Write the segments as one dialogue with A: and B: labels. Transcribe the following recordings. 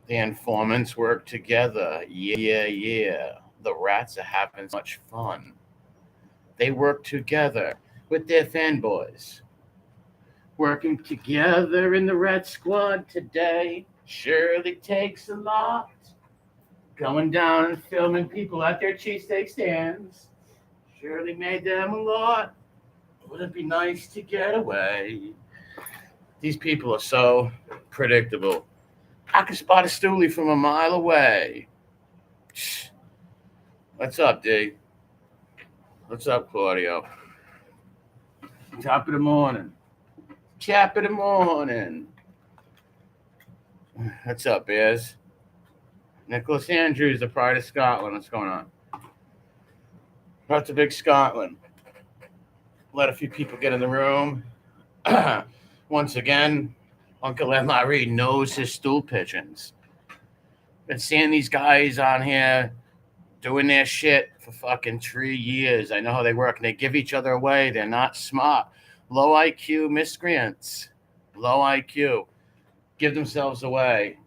A: The informants work together. Yeah, yeah. The rats are having so much fun. They work together with their fanboys. Working together in the rat squad today surely takes a lot. Going down and filming people at their cheesesteak stands surely made them a lot. Would it be nice to get away? These people are so predictable. I can spot a stoolie from a mile away. What's up, D? What's up, Claudio? Top of the morning. Top of the morning. What's up, Bears? Nicholas Andrews, the pride of Scotland. What's going on? That's a big Scotland. Let a few people get in the room. Once again, Uncle Ed Larry knows his stool pigeons. Been seeing these guys on here doing their shit for fucking 3 years. I know how they work, and they give each other away. They're not smart. Low IQ miscreants. Low IQ. Give themselves away.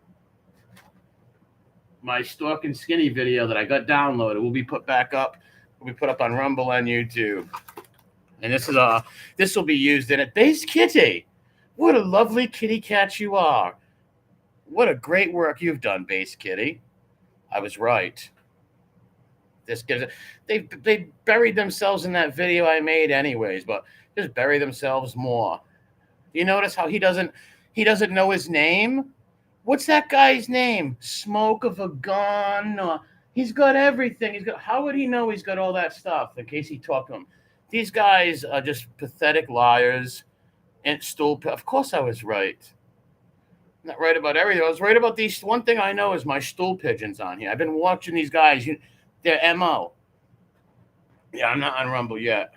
A: My Stalking Skinny video that I got downloaded will be put back up. Will be put up on Rumble and YouTube. And this will be used in it. Base Kitty. What a lovely kitty cat you are. What a great work you've done, Base Kitty. I was right. This gives it. They buried themselves in that video I made anyways, but just bury themselves more. You notice how he doesn't know his name? What's that guy's name? Smoke of a gun. He's got everything. How would he know he's got all that stuff in case he talked to him? These guys are just pathetic liars. And of course I was right. I'm not right about everything. I was right about these. One thing I know is my stool pigeons on here. I've been watching these guys. Their MO. Yeah, I'm not on Rumble yet.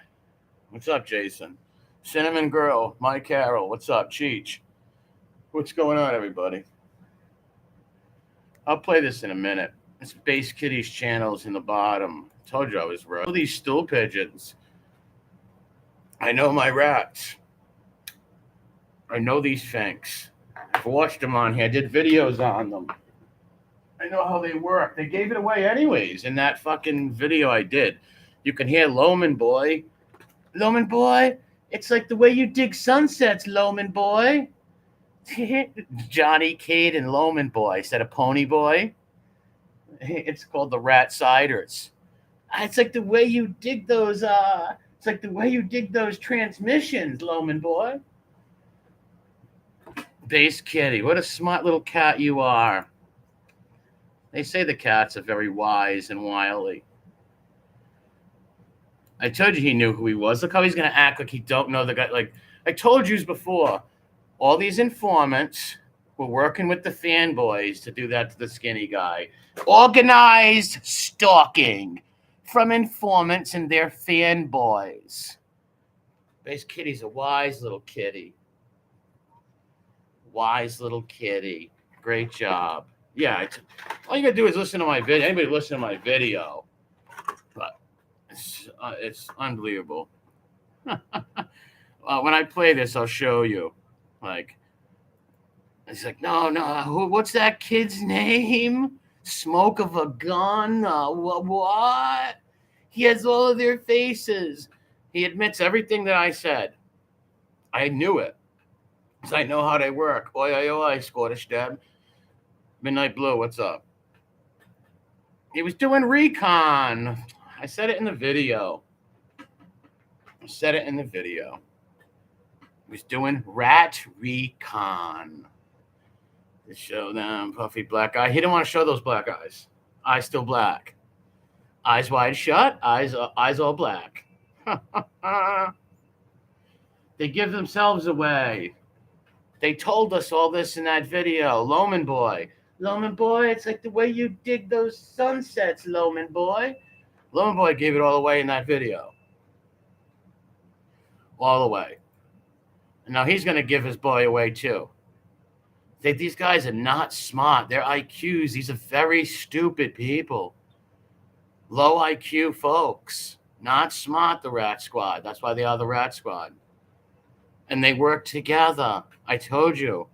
A: What's up, Jason? Cinnamon Girl, Mike Carroll. What's up, Cheech? What's going on, everybody? I'll play this in a minute. It's Base Kitty's channel's in the bottom. I told you I was right. All these stool pigeons. I know my rats. I know these fanks. I've watched them on here. I did videos on them. I know how they work. They gave it away anyways in that fucking video I did. You can hear Loman Boy. Loman Boy, it's like the way you dig sunsets, Loman Boy. Johnny Cade and Loman Boy instead of Pony Boy. It's called the Rat Ciders. It's like the way you dig those. It's like the way you dig those transmissions, Loman Boy. Base Kitty, what a smart little cat you are. They say the cats are very wise and wily. I told you he knew who he was. Look how he's going to act like he don't know the guy. Like I told you before, all these informants were working with the fanboys to do that to the skinny guy. Organized stalking from informants and their fanboys. Base Kitty's a wise little kitty. Wise little kitty. Great job. Yeah, all you got to do is listen to my video. Anybody listen to my video. But it's unbelievable. When I play this, I'll show you. Like, it's like, no, what's that kid's name? Smoke of a gun? What? He has all of their faces. He admits everything that I said. I knew it. Because I know how they work. Oi, oi, oi, Scottish Deb. Midnight Blue, what's up? He was doing recon. I said it in the video. He was doing rat recon. To show them puffy black eye. He didn't want to show those black eyes. Eyes still black. Eyes wide shut. Eyes all black. They give themselves away. They told us all this in that video. Loman Boy, it's like the way you dig those sunsets, Loman Boy. Loman Boy gave it all away in that video. All the way. And now he's going to give his boy away too. These guys are not smart. They're IQs. These are very stupid people. Low IQ folks. Not smart, the Rat Squad. That's why they are the Rat Squad. And they work together. I told you.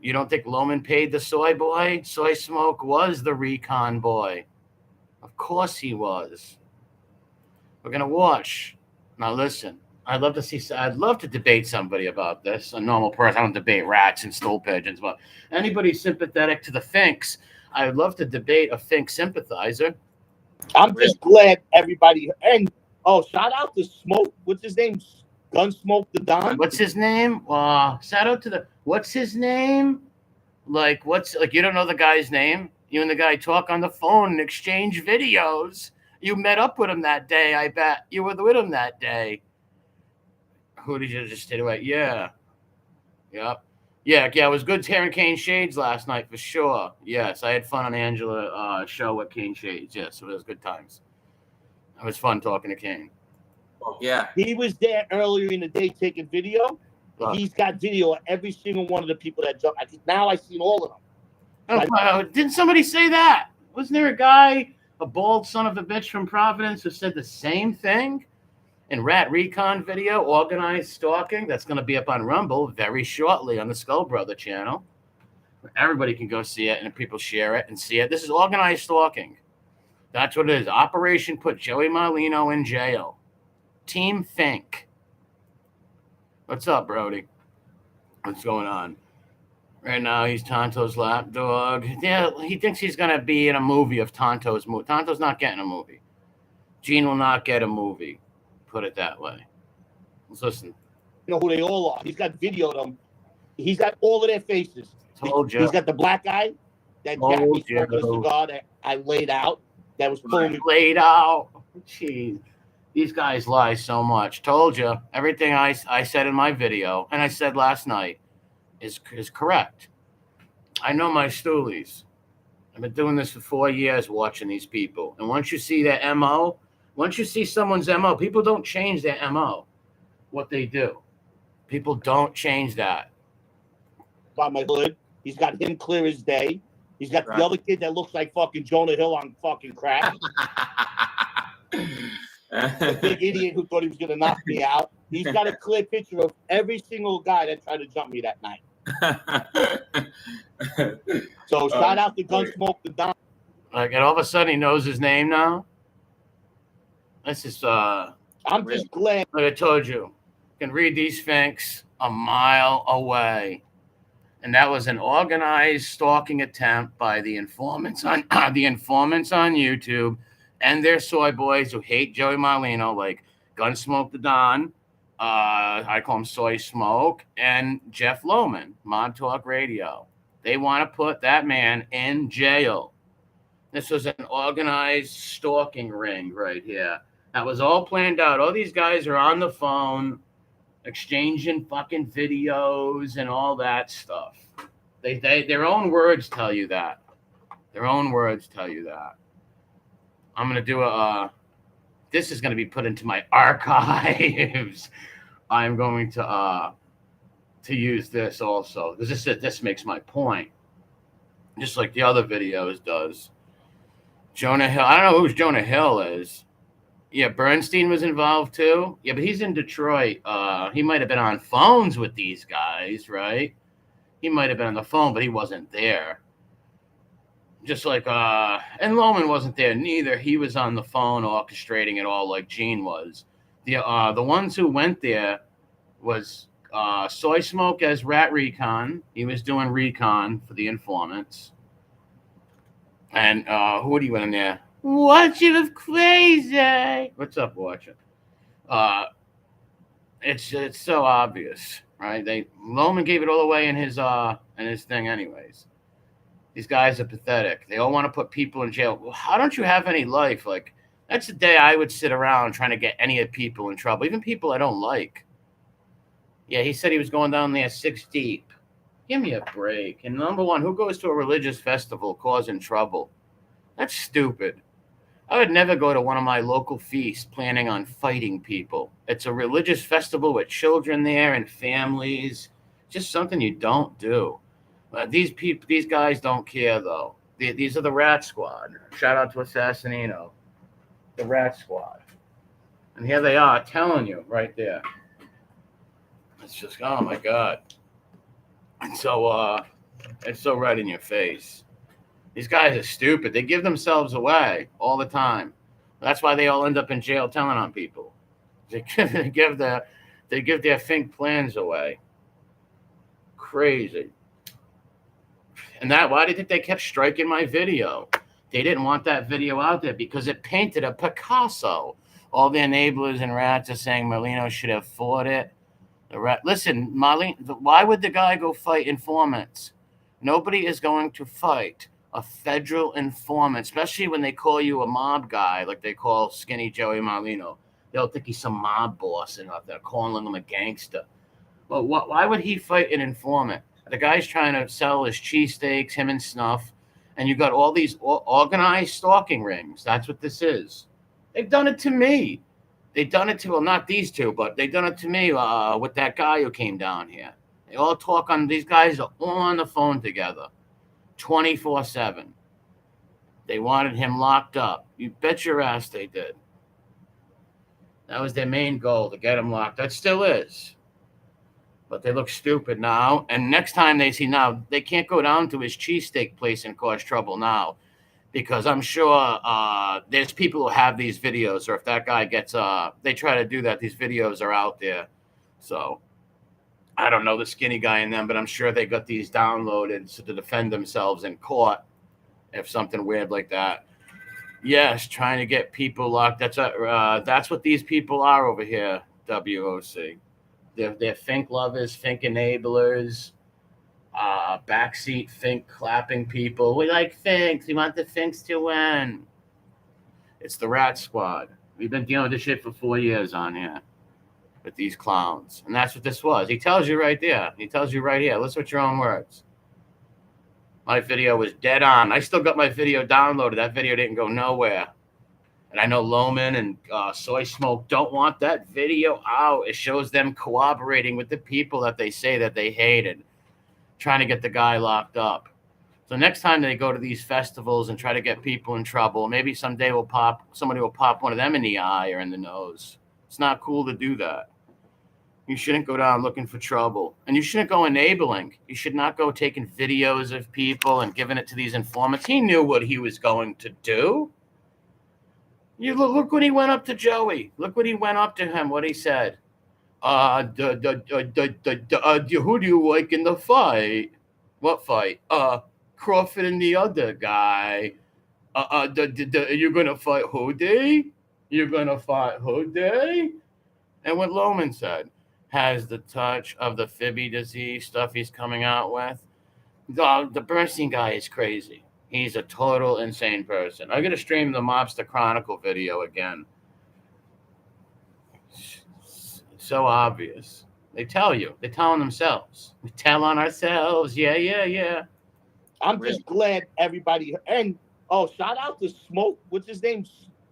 A: You don't think Loman paid the soy boy? Soy Smoke was the recon boy. Of course he was. We're gonna watch. Now listen. I'd love to debate somebody about this. A normal person. I don't debate rats and stool pigeons, but anybody sympathetic to the Finks, I would love to debate a Fink sympathizer.
B: I'm just glad everybody and shout out to Smoke. What's his name? Gunsmoke the Don.
A: What's his name? Shout out to the what's his name? You don't know the guy's name? You and the guy talk on the phone and exchange videos. You met up with him that day, I bet. You were with him that day. Who did you just stay away? Yeah. Yep. Yeah, it was good tearing Kane Shades last night for sure. Yes, I had fun on Angela's show with Kane Shades. Yes, it was good times. It was fun talking to Kane.
C: Yeah.
B: He was there earlier in the day taking video. He's got video of every single one of the people that jumped. Now I've seen all of them.
A: Didn't somebody say that? Wasn't there a guy, a bald son of a bitch from Providence, who said the same thing? In Rat Recon video, organized stalking, that's going to be up on Rumble very shortly on the Skull Brother channel. Everybody can go see it, and people share it and see it. This is organized stalking. That's what it is. Operation put Joey Marlino in jail. Team Fink. What's up, Brody? What's going on? Right now, he's Tonto's lapdog. Yeah, he thinks he's going to be in a movie of Tonto's movie. Tonto's not getting a movie. Gene will not get a movie. Put it that way. Let's listen.
B: You know who they all are. He's got video of them. He's got all of their faces.
A: Told you.
B: He's got the black guy that Jackie smoking a cigar that I laid out. That was totally
A: laid out. Jeez. These guys lie so much. Told you. Everything I said in my video and I said last night is correct. I know my Stoolies. I've been doing this for 4 years watching these people. And once you see their MO, once you see someone's MO, people don't change their MO, what they do. People don't change that.
B: By my hood, he's got him clear as day. He's got the other kid that looks like fucking Jonah Hill on fucking crack. The big idiot who thought he was going to knock me out. He's got a clear picture of every single guy that tried to jump me that night. So shout out to Gunsmoke the Don.
A: And all of a sudden he knows his name now. This is
B: I'm just glad.
A: Like I told you, can read these Finks a mile away. And that was an organized stalking attempt by the informants on YouTube and their soy boys who hate Joey Marlino, like Gunsmoke the Don, I call him Soy Smoke, and Jeff Lohman, Mod Talk Radio. They want to put that man in jail. This was an organized stalking ring right here. That was all planned out. All these guys are on the phone, exchanging fucking videos and all that stuff. They their own words tell you that. Their own words tell you that. I'm gonna do this is gonna be put into my archives. I'm going to use this also. This makes my point. Just like the other videos does. Jonah Hill. I don't know who Jonah Hill is. Yeah, Bernstein was involved too. Yeah, but he's in Detroit. He might have been on phones with these guys, right? He might have been on the phone, but he wasn't there. Just like and Loman wasn't there neither. He was on the phone orchestrating it all like Gene was. The ones who went there was Soy Smoke as Rat Recon. He was doing recon for the informants. And who would he went in there? Watching of crazy. What's up, Watcher? It's so obvious, right? Loman gave it all away in his thing, anyways. These guys are pathetic. They all want to put people in jail. Well, how don't you have any life? Like, that's the day I would sit around trying to get any of people in trouble, even people I don't like. Yeah, he said he was going down there 6 deep. Give me a break. And number one, who goes to a religious festival causing trouble? That's stupid. I would never go to one of my local feasts planning on fighting people. It's a religious festival with children there and families. Just something you don't do. These guys don't care, though. These are the Rat Squad. Shout out to Assassinino. The Rat Squad. And here they are telling you right there. It's just, oh, my God. And so It's so right in your face. These guys are stupid. They give themselves away all the time. That's why they all end up in jail telling on people. They give their think plans away. Crazy. And that why do you think they kept striking my video? They didn't want that video out there because it painted a Picasso. All the enablers and rats are saying Merlino should have fought it. Listen, why would the guy go fight informants? Nobody is going to fight a federal informant, especially when they call you a mob guy, like they call Skinny Joey Marlino. They'll think he's some mob boss and they're calling him a gangster. Well, why would he fight an informant? The guy's trying to sell his cheesesteaks, him and Snuff, and you got all these organized stalking rings. That's what this is. They've done it to me. They've done it to, well, not these two, but they've done it to me with that guy who came down here. They all talk on, these guys are all on the phone together, 24/7. They wanted him locked up. You bet your ass they did. That was their main goal, to get him locked. That still is. But they look stupid now. And next time they see now, they can't go down to his cheesesteak place and cause trouble now. Because I'm sure there's people who have these videos, or if that guy gets, they try to do that, these videos are out there. So I don't know the skinny guy in them, but I'm sure they got these downloaded to defend themselves in court if something weird like that. Yes, trying to get people locked. That's what these people are over here, WOC. They're think lovers, think enablers. Backseat think clapping people. We like thinks. We want the thinks to win. It's the Rat Squad. We've been dealing with this shit for 4 years on here with these clowns. And that's what this was. He tells you right there. He tells you right here. Listen with your own words. My video was dead on. I still got my video downloaded. That video didn't go nowhere. And I know Loman and Soy Smoke don't want that video out. It shows them cooperating with the people that they say that they hated, trying to get the guy locked up. So next time they go to these festivals and try to get people in trouble, maybe someday somebody will pop one of them in the eye or in the nose. It's not cool to do that. You shouldn't go down looking for trouble. And you shouldn't go enabling. You should not go taking videos of people and giving it to these informants. He knew what he was going to do. You look when he went up to Joey. Look when he went up to him, what he said. Who do you like in the fight? What fight? Crawford and the other guy. You're gonna fight Hoodie? You're gonna fight Hoodie? And what Loman said has the touch of the Fibby disease stuff he's coming out with. The Bernstein guy is crazy. He's a total insane person. I'm gonna stream the Mobster Chronicle video again. So obvious. They tell you. They're telling themselves. We tell on ourselves. Yeah.
B: I'm just glad everybody. And shout out to Smoke. What's his name?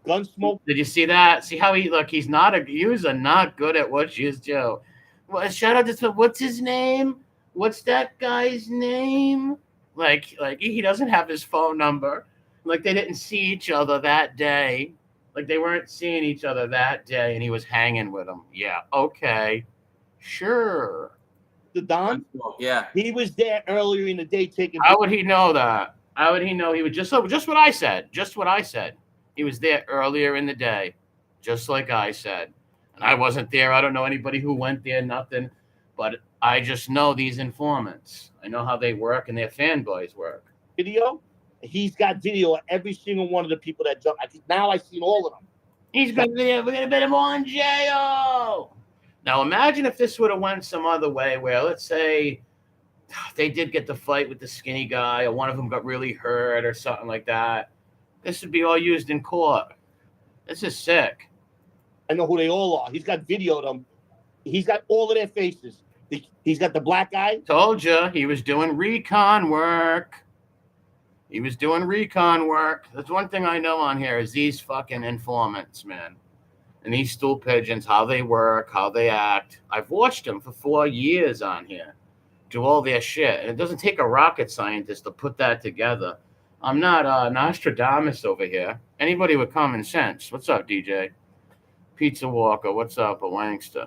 B: Gunsmoke.
A: Did you see that? See how he's not a user, not good at what she is, Joe. Well, shout out to what's his name? What's that guy's name? Like he doesn't have his phone number. Like they didn't see each other that day. Like they weren't seeing each other that day, and he was hanging with him. Yeah, okay, sure.
B: The Don?
C: Yeah.
B: He was there earlier in the day taking.
A: How would he know that? How would he know? He was just what I said. Just what I said. He was there earlier in the day, just like I said. And I wasn't there. I don't know anybody who went there, nothing. But I just know these informants. I know how they work and their fanboys work.
B: Video? He's got video of every single one of the people that jumped. Now I've seen all of them.
A: He's got video. We're going to put him on jail. Now imagine if this would have went some other way where, let's say, they did get the fight with the skinny guy or one of them got really hurt or something like that. This would be all used in court. This is sick.
B: I know who they all are. He's got video of them. He's got all of their faces. He's got the black guy.
A: Told you he was doing recon work. He was doing recon work. That's one thing I know on here is these fucking informants, man. And these stool pigeons, how they work, how they act. I've watched them for 4 years on here do all their shit. And it doesn't take a rocket scientist to put that together. I'm not Nostradamus over here. Anybody with common sense. What's up, DJ? Pizza Walker, what's up, a Langster?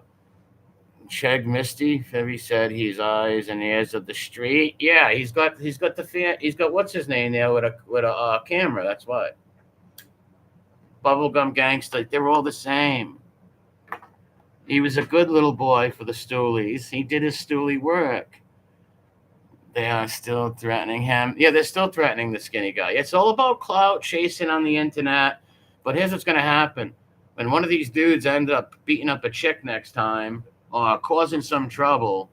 A: Chegg Misty. Febby said he's eyes and ears of the street. Yeah, he's got what's his name there with a camera. That's what. Bubblegum Gangster. They're all the same. He was a good little boy for the Stoolies. He did his Stoolie work. They are still threatening him. Yeah, they're still threatening the skinny guy. It's all about clout chasing on the internet. But here's what's going to happen. When one of these dudes end up beating up a chick next time or causing some trouble,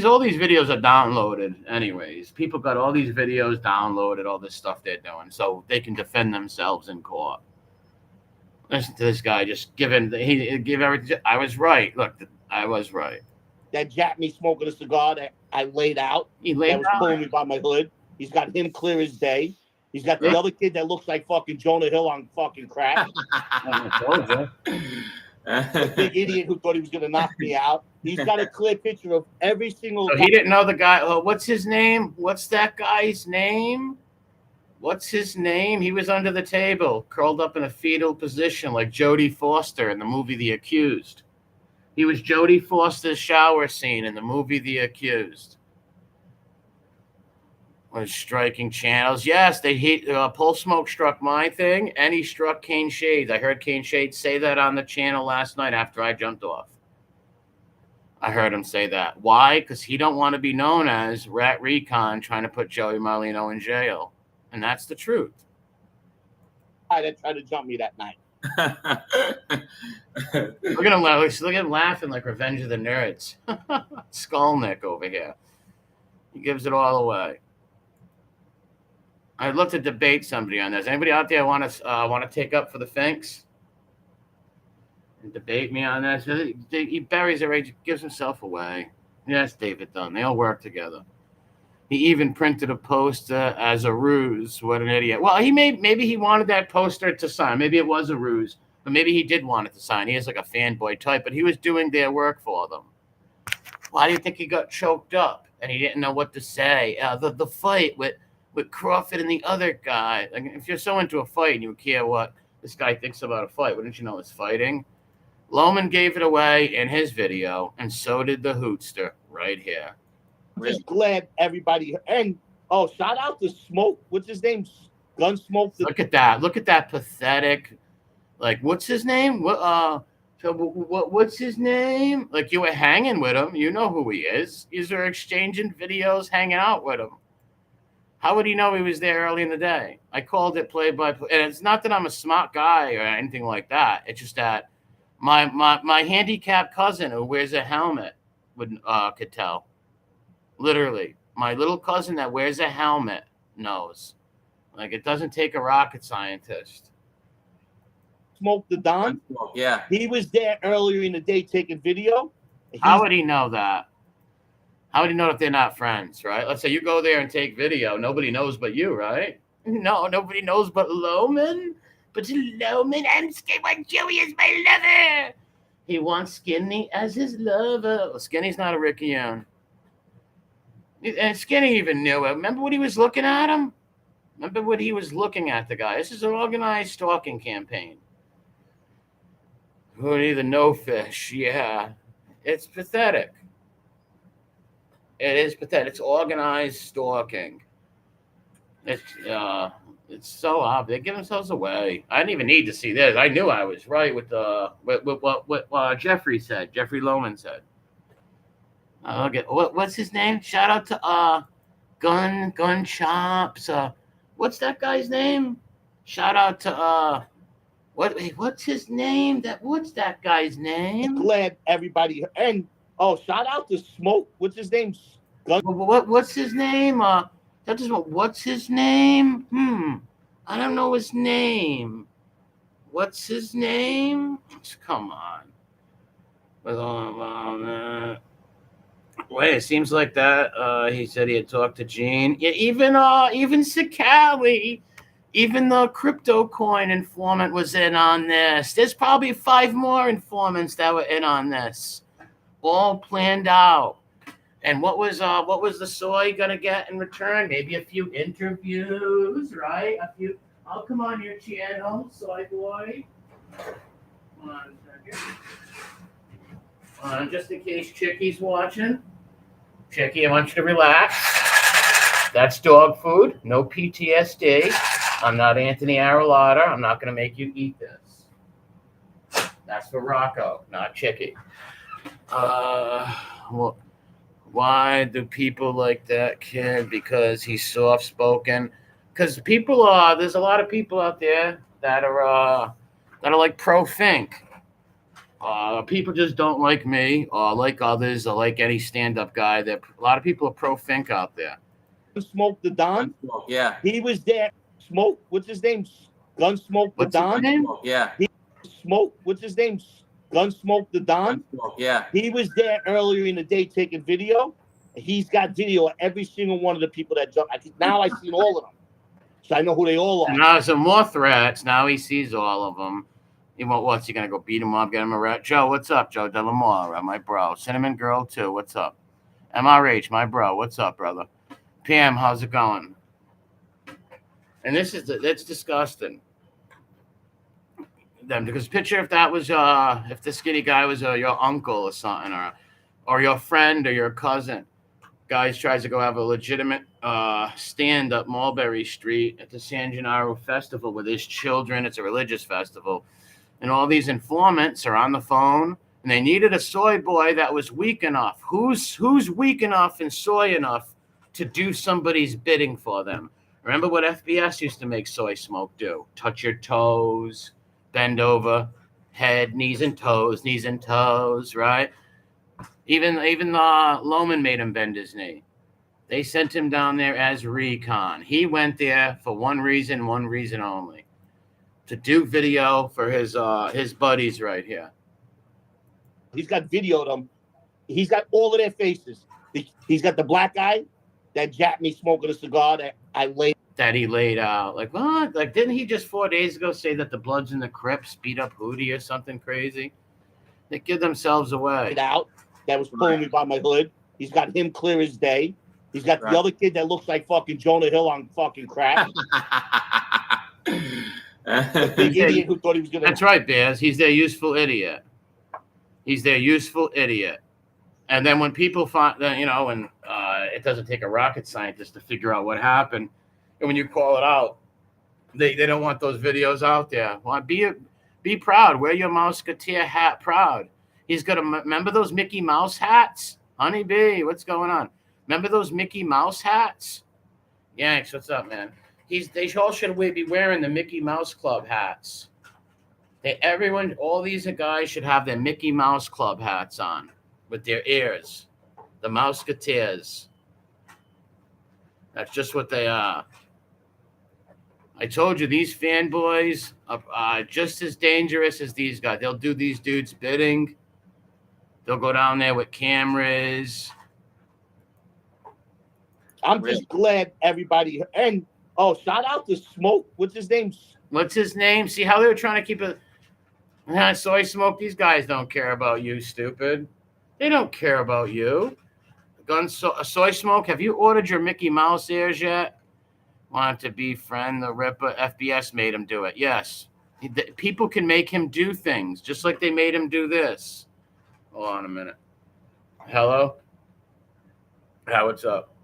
A: all these videos are downloaded anyways. People got all these videos downloaded, all this stuff they're doing, so they can defend themselves in court. Listen to this guy just give everything. I was right. Look, I was right.
B: That jacked me smoking a cigar that I laid out.
A: He laid
B: that was
A: out.
B: pulling me by my hood. He's got him clear as day. He's got the other kid that looks like fucking Jonah Hill on fucking crack. The big idiot who thought he was going to knock me out. He's got a clear picture of every single.
A: So he didn't know the guy. Oh, what's his name? What's that guy's name? What's his name? He was under the table, curled up in a fetal position like Jodie Foster in the movie The Accused. He was Jodie Foster's shower scene in the movie The Accused. Was striking channels. Yes, Pole Smoke struck my thing, and he struck Kane Shades. I heard Kane Shades say that on the channel last night after I jumped off. I heard him say that. Why? Because he don't want to be known as Rat Recon trying to put Joey Marlino in jail. And that's the truth.
B: That tried to jump me that night.
A: Look at him laughing like Revenge of the Nerds. Skullneck over here. He gives it all away. I'd love to debate somebody on this. Anybody out there want to take up for the Finks and debate me on this? He buries it right, gives himself away. Yes, David Dunn. They all work together. He even printed a poster as a ruse. What an idiot. Well, maybe he wanted that poster to sign. Maybe it was a ruse, but maybe he did want it to sign. He is like a fanboy type, but he was doing their work for them. Why do you think he got choked up and he didn't know what to say? The fight with Crawford and the other guy. Like, if you're so into a fight and you care what this guy thinks about a fight, wouldn't you know it's fighting? Loman gave it away in his video, and so did the Hootster right here.
B: Just glad everybody shout out to Smoke. What's his name? Gunsmoke.
A: Look at that. Look at that pathetic. Like, what's his name? What's his name? Like, you were hanging with him. You know who he is. These are exchanging videos, hanging out with him. How would he know he was there early in the day? I called it play-by-play. And it's not that I'm a smart guy or anything like that. It's just that my handicapped cousin who wears a helmet could tell. Literally, my little cousin that wears a helmet knows. Like, it doesn't take a rocket scientist.
B: Smoke the Don?
C: Yeah.
B: He was there earlier in the day taking video.
A: How would he know that? How would he know if they're not friends, right? Let's say you go there and take video. Nobody knows but you, right? No, nobody knows but Loman. But Loman, I'm scared when Joey is my lover. He wants Skinny as his lover. Well, Skinny's not a Rickian. And Skinny even knew it. Remember what he was looking at him? Remember what he was looking at the guy. This is an organized stalking campaign. Hootie the no fish. Yeah. It's pathetic. It is pathetic. It's organized stalking. It's so obvious. They give themselves away. I didn't even need to see this. I knew I was right with what Jeffrey said. Jeffrey Loman said. Okay, what's his name? Shout out to Gun Chops. What's that guy's name? Shout out to what's his name? What's that guy's name?
B: Glad everybody shout out to Smoke. What's his name?
A: What's his name? What's his name? I don't know his name. What's his name? Come on. Wait, it seems like that. He said he had talked to Gene. Yeah, even Sakali, even the crypto coin informant was in on this. There's probably 5 more informants that were in on this, all planned out. And what was the soy gonna get in return? Maybe a few interviews, right? I'll come on your channel, soy boy. Hold on a second. Just in case Chickie's watching. Chickie, I want you to relax. That's dog food. No PTSD. I'm not Anthony Aralotta. I'm not going to make you eat this. That's for Rocco, not Chickie. Well, why do people like that kid? Because he's soft-spoken. Because there's a lot of people out there that are like pro-Fink. People just don't like me or like others or like any stand-up guy. That a lot of people are pro-Fink out there.
B: Smoke the Don.
C: Yeah.
B: He was there. Smoke. What's his name? Gunsmoke the Don.
C: Yeah.
B: Smoke. What's his name? Gunsmoke the Don.
C: Yeah.
B: He was there earlier in the day taking video. He's got video of every single one of the people that jumped. Now I've seen all of them, so I know who they all are.
A: Now some more threats. Now he sees all of them. He won't. What's he gonna go beat him up? Get him a rat? Joe, what's up? Joe Delamore, my bro. Cinnamon Girl too. What's up? MRH, my bro. What's up, brother? PM, how's it going? And that's disgusting. Them because picture if that was if the skinny guy was your uncle or something or your friend or your cousin. Guys tries to go have a legitimate stand up Mulberry Street at the San Gennaro Festival with his children. It's a religious festival. And all these informants are on the phone, and they needed a soy boy that was weak enough. Who's weak enough and soy enough to do somebody's bidding for them? Remember what FBS used to make soy smoke do? Touch your toes, bend over, head, knees and toes, right? Even Loman made him bend his knee. They sent him down there as recon. He went there for one reason only. To do video for his buddies right here.
B: He's got video of them. He's got all of their faces. He's got the black guy that jacked me smoking a cigar that he laid out. Like what? Like didn't he just 4 days ago say that the Bloods and the Crips beat up Hootie or something crazy? They give themselves away. Out that was pulling me by my hood. He's got him clear as day. He's got the other kid that looks like fucking Jonah Hill on fucking crack. The big idiot who thought he was gonna. That's right, Bears. He's their useful idiot. And then when people find that, and it doesn't take a rocket scientist to figure out what happened, and when you call it out, they don't want those videos out there. Well, be proud. Wear your mouseketeer hat proud. He's got remember those Mickey Mouse hats? Honey Bee, what's going on? Remember those Mickey Mouse hats? Yanks, what's up, man? They all should be wearing the Mickey Mouse Club hats. All these guys should have their Mickey Mouse Club hats on with their ears. The mouseketeers. That's just what they are. I told you, these fanboys are just as dangerous as these guys. They'll do these dudes' bidding. They'll go down there with cameras. I'm just glad everybody... And, shout out to Smoke. What's his name? See how they were trying to keep it... Soy Smoke, these guys don't care about you, stupid. They don't care about you. Soy Smoke, have you ordered your Mickey Mouse ears yet? Wanted to befriend the Ripper. FBS made him do it. Yes. People can make him do things, just like they made him do this. Hold on a minute. Hello? What's up?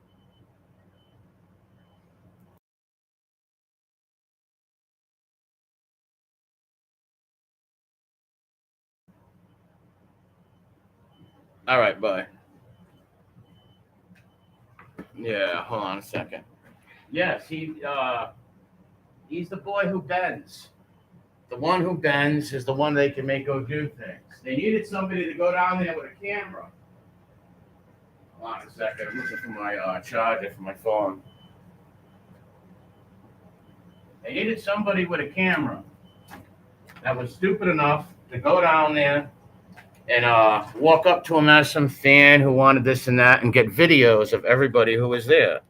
B: All right, bye. Yeah, hold on a second. Yes, he's the boy who bends. The one who bends is the one they can make go do things. They needed somebody to go down there with a camera. Hold on a second. I'm looking for my charger for my phone. They needed somebody with a camera that was stupid enough to go down there and walk up to him as some fan who wanted this and that and get videos of everybody who was there.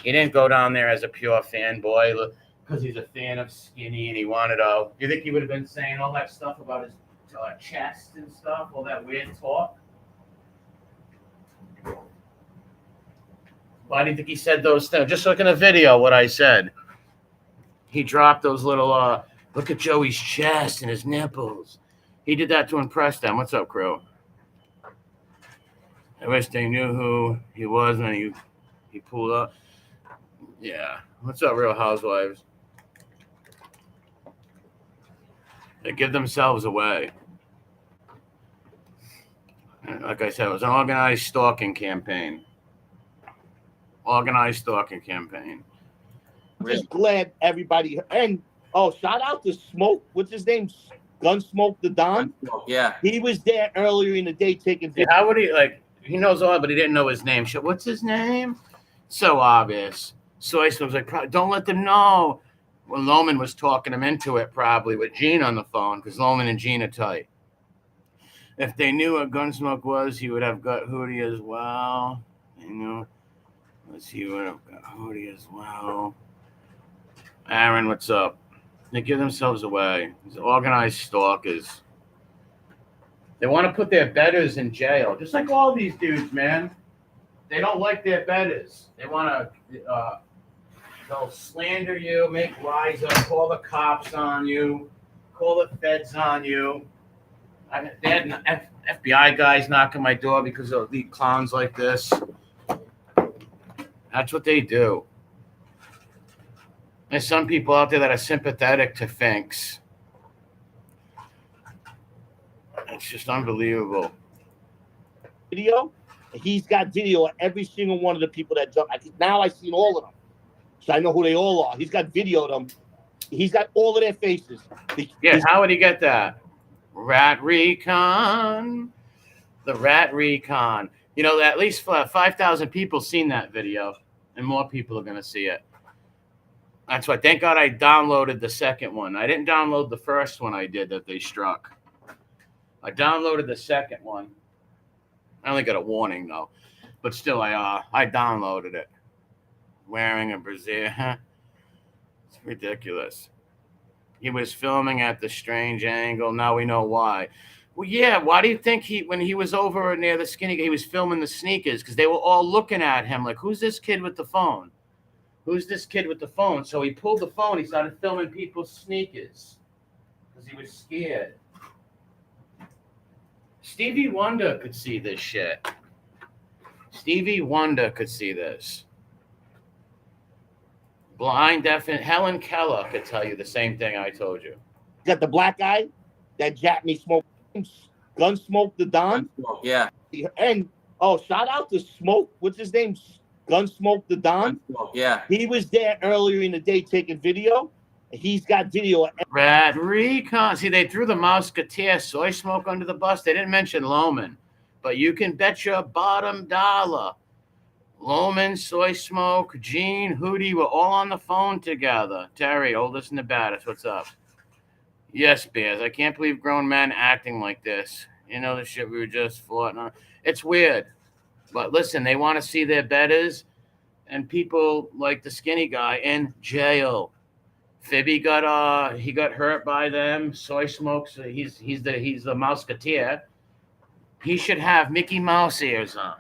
B: He didn't go down there as a pure fanboy because he's a fan of Skinny and he wanted to. You think he would have been saying all that stuff about his chest and stuff, all that weird talk? Why do you think he said those things? Just look in the video what I said. He dropped those little, look at Joey's chest and his nipples.
A: He did that to impress them. What's up, crew? I wish they knew who he was when he pulled up. Yeah. What's up, Real Housewives? They give themselves away. And like I said, it was an organized stalking campaign. Organized stalking campaign.
B: I'm just glad everybody and shout out to Smoke. What's his name? Gunsmoke the Don.
C: Yeah.
B: He was there earlier in the day taking
A: Yeah, how would he he knows all, but he didn't know his name. What's his name? So obvious. So I was like, don't let them know. Well, Loman was talking him into it probably with Gene on the phone because Loman and Gene are tight. If they knew what Gunsmoke was, he would have got Hootie as well. You know, let's see, he would have got Hootie as well. Aaron, what's up? They give themselves away. These organized stalkers. They want to put their betters in jail, just like all these dudes, man. They don't like their betters. They want to, they'll slander you, make lies up, call the cops on you, call the feds on you. They had FBI guys knocking my door because of elite clowns like this. That's what they do. There's some people out there that are sympathetic to Finks. It's just unbelievable.
B: video. He's got video of every single one of the people that jump. Now I've seen all of them, so I know who they all are. He's got video of them. He's got all of their faces.
A: Yeah, how would he get that? Rat Recon. The Rat Recon. You know, at least 5,000 people seen that video, and more people are going to see it. That's why, thank God I downloaded the second one. I didn't download the first one I did that they struck. I downloaded the second one. I only got a warning, though. But still, I downloaded it. Wearing a brassiere. It's ridiculous. He was filming at the strange angle. Now we know why. Well, yeah, why do you think when he was over near the skinny guy, he was filming the sneakers? Because they were all looking at him like, who's this kid with the phone? Who's this kid with the phone? So he pulled the phone. He started filming people's sneakers because he was scared. Stevie Wonder could see this shit. Stevie Wonder could see this. Blind, deaf, and Helen Keller could tell you the same thing I told you.
B: Got the black guy that jacked me, smoke, Gunsmoke the Don.
C: Yeah.
B: And shout out to Smoke. What's his name? Gunsmoke the Don.
C: Yeah.
B: He was there earlier in the day taking video. He's got video.
A: Rat Recon. See, they threw the mouseketeer, Soy Smoke under the bus. They didn't mention Loman, but you can bet your bottom dollar. Loman, Soy Smoke, Gene, Hootie were all on the phone together. Terry, oldest and the baddest. What's up? Yes, Bears. I can't believe grown men acting like this. You know the shit we were just floating on. It's weird. But listen, they want to see their betters and people like the skinny guy in jail. Fibby got hurt by them. Soy Smokes, he's the mouseketeer. He should have Mickey Mouse ears on.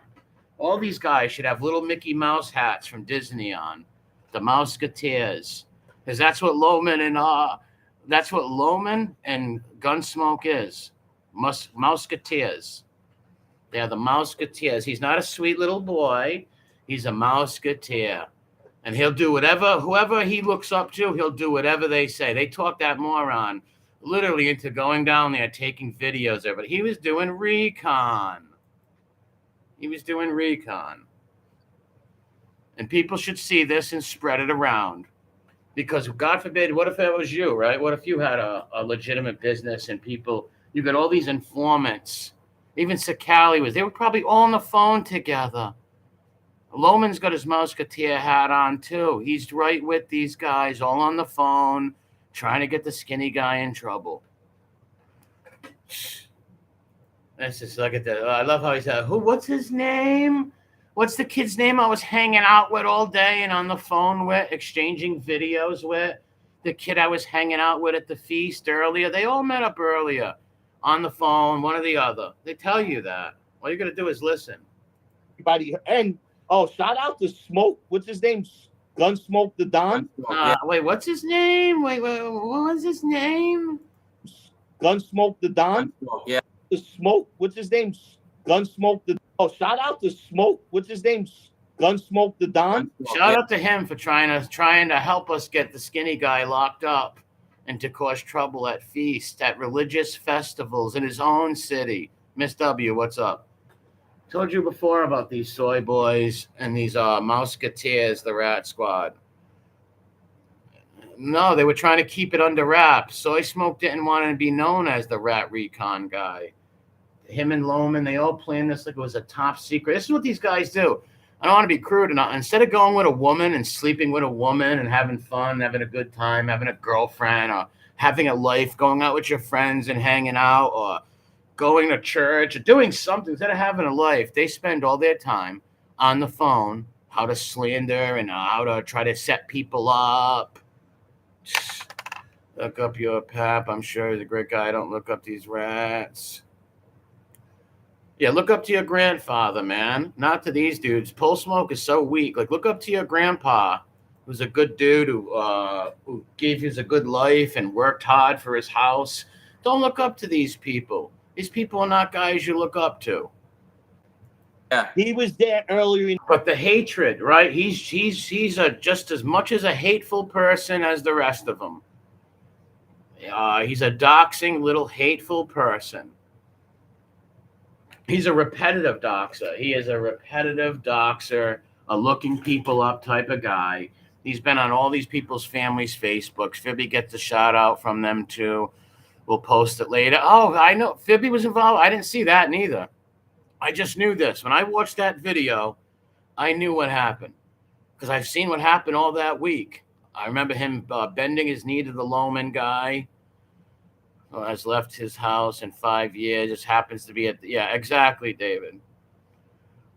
A: All these guys should have little Mickey Mouse hats from Disney on. The mouseketeers. Because that's what Loman and Gunsmoke is. Mouseketeers. They're the mouseketeers. He's not a sweet little boy. He's a mouseketeer. And he'll do whoever he looks up to, he'll do whatever they say. They talk that moron literally into going down there, taking videos there. But he was doing recon. He was doing recon. And people should see this and spread it around. Because God forbid, what if it was you, right? What if you had a legitimate business and people, you got all these informants. Even Sakali they were probably all on the phone together. Loman's got his mouseketeer hat on too. He's right with these guys, all on the phone, trying to get the skinny guy in trouble. Let's just look at that. I love how he said, what's his name? What's the kid's name I was hanging out with all day and on the phone with, exchanging videos with? The kid I was hanging out with at the feast earlier. They all met up earlier on the phone, one or the other. They tell you that. All you got to do is listen.
B: Everybody, and shout out to Smoke. What's his name? Gunsmoke the Don.
A: Wait, what's his name? Wait, what was his name?
B: Gunsmoke the Don.
C: Yeah.
B: The Smoke, what's his name? Gunsmoke the. Oh, shout out to Smoke. What's his name? Gunsmoke the Don.
A: Shout out to him for trying to help us get the skinny guy locked up and to cause trouble at feasts, at religious festivals in his own city. Miss W, what's up? Told you before about these soy boys and these mouseketeers, the rat squad. No, they were trying to keep it under wraps. Soy Smoke didn't want to be known as the rat recon guy. Him and Loman, they all planned this like it was a top secret. This is what these guys do. I don't want to be crude enough. Instead of going with a woman and sleeping with a woman and having fun, having a good time, having a girlfriend, or having a life, going out with your friends and hanging out, or going to church, or doing something, instead of having a life, they spend all their time on the phone, how to slander and how to try to set people up. Look up your pap. I'm sure he's a great guy. Don't look up these rats. Yeah, look up to your grandfather, man. Not to these dudes. Pole Smoke is so weak. Like, look up to your grandpa, who's a good dude who gave you a good life and worked hard for his house. Don't look up to these people. These people are not guys you look up to.
C: Yeah,
B: he was there earlier.
A: But the hatred, right? He's just as much as a hateful person as the rest of them. He's a doxing little hateful person. He's a repetitive doxer. He is a repetitive doxer, a looking people up type of guy. He's been on all these people's families' Facebooks. Fibby gets a shout out from them too. We'll post it later. Oh, I know Fibby was involved. I didn't see that neither. I just knew this. When I watched that video, I knew what happened because I've seen what happened all that week. I remember him bending his knee to the Loman guy. Has left his house in 5 years. Just happens to be at yeah, exactly, David.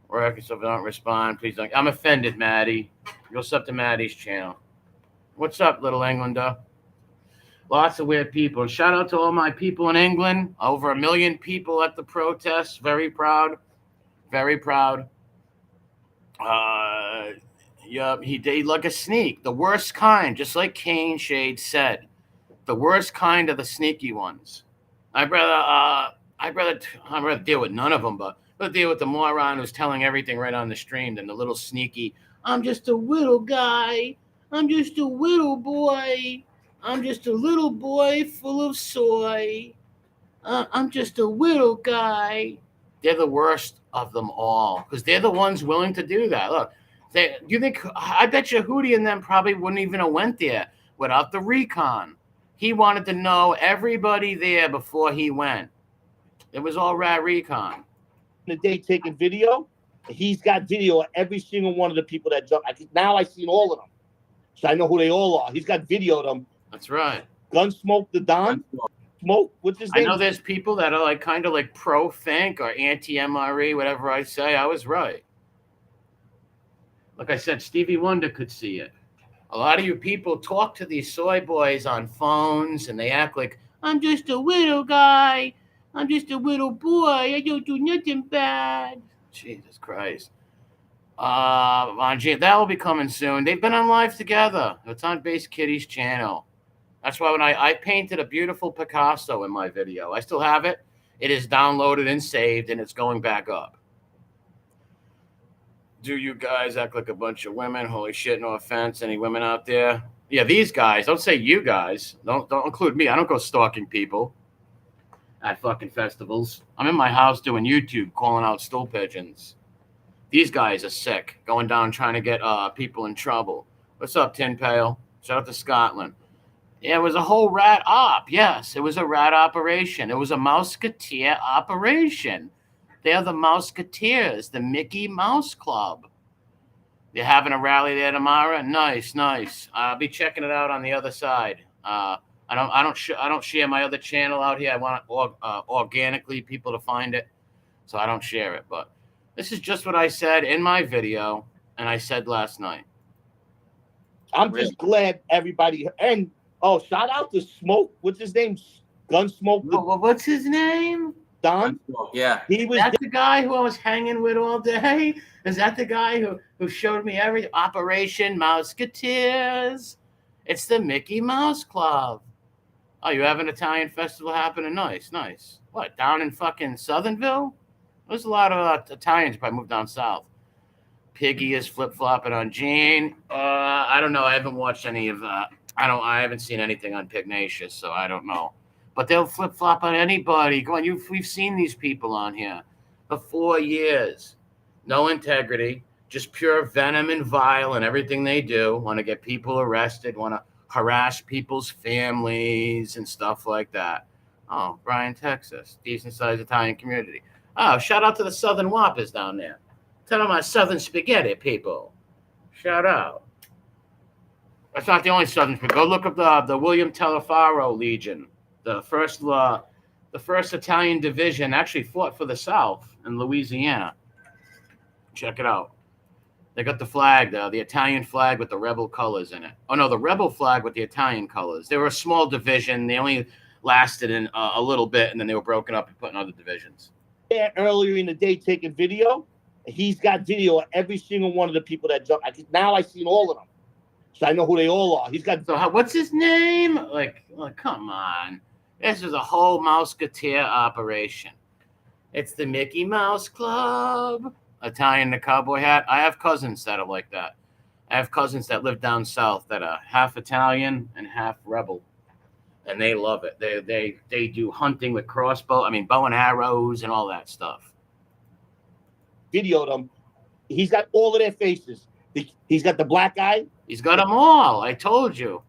A: Or if you don't respond, please don't. I'm offended, Maddie. Go sub to Maddie's channel. What's up, little Englander? Lots of weird people. Shout out to all my people in England. Over 1 million people at the protests. Very proud. Very proud. Yeah, he did like a sneak. The worst kind, just like Kane Shade said. The worst kind of the sneaky ones. I'd rather deal with none of them, but I'd deal with the moron who's telling everything right on the stream than the little sneaky. I'm just a little guy. I'm just a little boy. I'm just a little boy full of soy. I'm just a little guy. They're the worst of them all because they're the ones willing to do that. Look, you think? I bet you Hootie and them probably wouldn't even have went there without the recon. He wanted to know everybody there before he went. It was all rat recon.
B: The day taking video, he's got video of every single one of the people that jumped. Now I've seen all of them, so I know who they all are. He's got video of them.
A: That's right.
B: Gunsmoke the Don. Smoke, what's his name?
A: I know there's people that are like kind of like pro-Fink or anti-MRE, whatever I say. I was right. Like I said, Stevie Wonder could see it. A lot of you people talk to these soy boys on phones and they act like, I'm just a little guy. I'm just a little boy. I don't do nothing bad. Jesus Christ. That will be coming soon. They've been on live together. It's on Base Kitty's channel. That's why when I painted a beautiful Picasso in my video. I still have it. It is downloaded and saved and it's going back up. Do you guys act like a bunch of women? Holy shit, no offense. Any women out there? Yeah, these guys. Don't say you guys. Don't include me. I don't go stalking people at fucking festivals. I'm in my house doing YouTube, calling out stool pigeons. These guys are sick, going down trying to get people in trouble. What's up, Tin Pail? Shout out to Scotland. Yeah, it was a whole rat op. Yes, it was a rat operation. It was a mouseketeer operation. They're the Mouseketeers, the Mickey Mouse Club. They're having a rally there tomorrow. Nice, nice. I'll be checking it out on the other side. I don't share my other channel out here. I want organically people to find it, so I don't share it. But this is just what I said in my video, and I said last night.
B: I'm just glad everybody and shout out to Smoke. What's his name? Gunsmoke.
A: What's his name?
B: Don?
C: Yeah.
B: He was
A: That's the guy who I was hanging with all day? Is that the guy who showed me every Operation Mouseketeers? It's the Mickey Mouse Club. Oh, you have an Italian festival happening? Nice, nice. What, down in fucking Southernville? There's a lot of Italians probably moved down south. Piggy is flip flopping on Gene. I don't know. I haven't watched any of that. I haven't seen anything on Pignacious, so I don't know. But they'll flip flop on anybody. Come on, we've seen these people on here for 4 years. No integrity, just pure venom and vile in everything they do. Want to get people arrested. Want to harass people's families and stuff like that. Oh, Bryan, Texas, decent sized Italian community. Oh, shout out to the Southern Whoppers down there. Tell them my Southern spaghetti people. Shout out. That's not the only Southern spaghetti. Go look up the William Telefaro Legion. The first Italian division actually fought for the South in Louisiana. Check it out. They got the flag, the Italian flag with the rebel colors in it. Oh, no, the rebel flag with the Italian colors. They were a small division. They only lasted in a little bit, and then they were broken up and put in other divisions.
B: Earlier in the day taking video. He's got video of every single one of the people that jumped. Now I've seen all of them. So I know who they all are. He's got.
A: So what's his name? Like, come on. This is a whole mouseketeer operation. It's the Mickey Mouse Club. Italian the cowboy hat. I have cousins that are like that. I have cousins that live down south that are half Italian and half rebel. And they love it. They do hunting with bow and arrows and all that stuff.
B: Videoed them. He's got all of their faces. He's got the black guy.
A: He's got them all. I told you.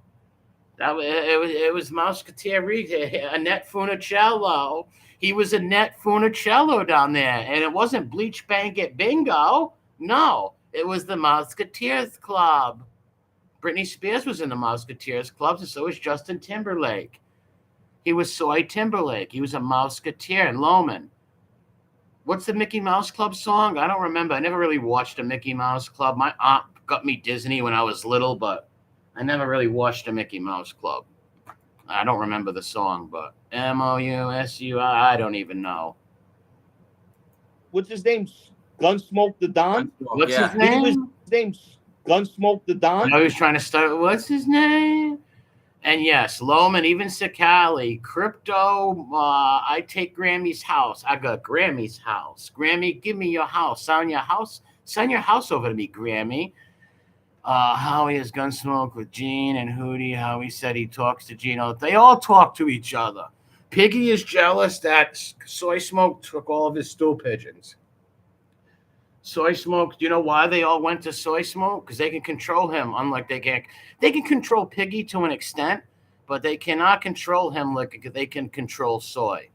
A: It was Mouseketeer, Annette Funicello. He was Annette Funicello down there, and it wasn't Bleach Bang It Bingo. No, it was the Mouseketeers Club. Britney Spears was in the Mouseketeers Club, and so was Justin Timberlake. He was Soy Timberlake. He was a Mouseketeer in Loman. What's the Mickey Mouse Club song? I don't remember. I never really watched a Mickey Mouse Club. My aunt got me Disney when I was little, but I never really watched a Mickey Mouse Club. I don't remember the song, but Mousui, I don't even know.
B: What's his name? Gunsmoke the Don?
A: What's his name?
B: His name's Gunsmoke the Don.
A: I know he was trying to start. What's his name? And yes, Loman, even Sakali, Crypto, I take Grammy's house. I got Grammy's house. Grammy, give me your house. Sign your house. Sign your house over to me, Grammy. Howie has Gunsmoke with Gene and Hootie. Howie said he talks to Gene. They all talk to each other. Piggy is jealous that Soy Smoke took all of his stool pigeons. Soy Smoke, do you know why they all went to Soy Smoke? Because they can control him, unlike they can control Piggy to an extent, but they cannot control him like they can control Soy.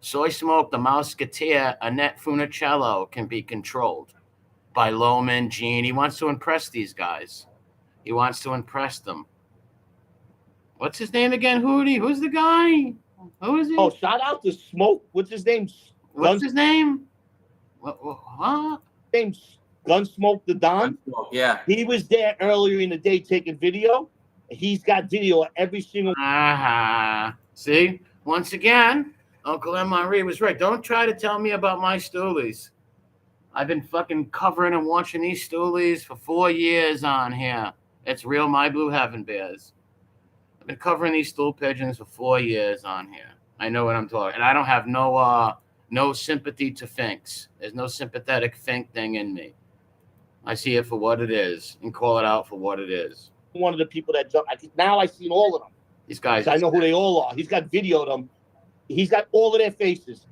A: Soy Smoke, the Mouseketeer, Annette Funicello can be controlled by Loman, Gene. He wants to impress these guys. He wants to impress them. What's his name again, Hootie? Who's the guy? Who is he?
B: Oh, shout out to Smoke. What's his name?
A: What's his name? What?
B: Name's Gunsmoke the Don.
C: Yeah.
B: He was there earlier in the day taking video. He's got video of every single.
A: See, once again, Uncle M.R.E. was right. Don't try to tell me about my Stoolies. I've been fucking covering and watching these Stoolies for 4 years on here. It's real My Blue Heaven Bears. I've been covering these stool pigeons for 4 years on here. I know what I'm talking. And I don't have no sympathy to finks. There's no sympathetic fink thing in me. I see it for what it is and call it out for what it is.
B: One of the people that jumped. Now I've seen all of them.
A: These guys.
B: I know who they all are. He's got video of them. He's got all of their faces.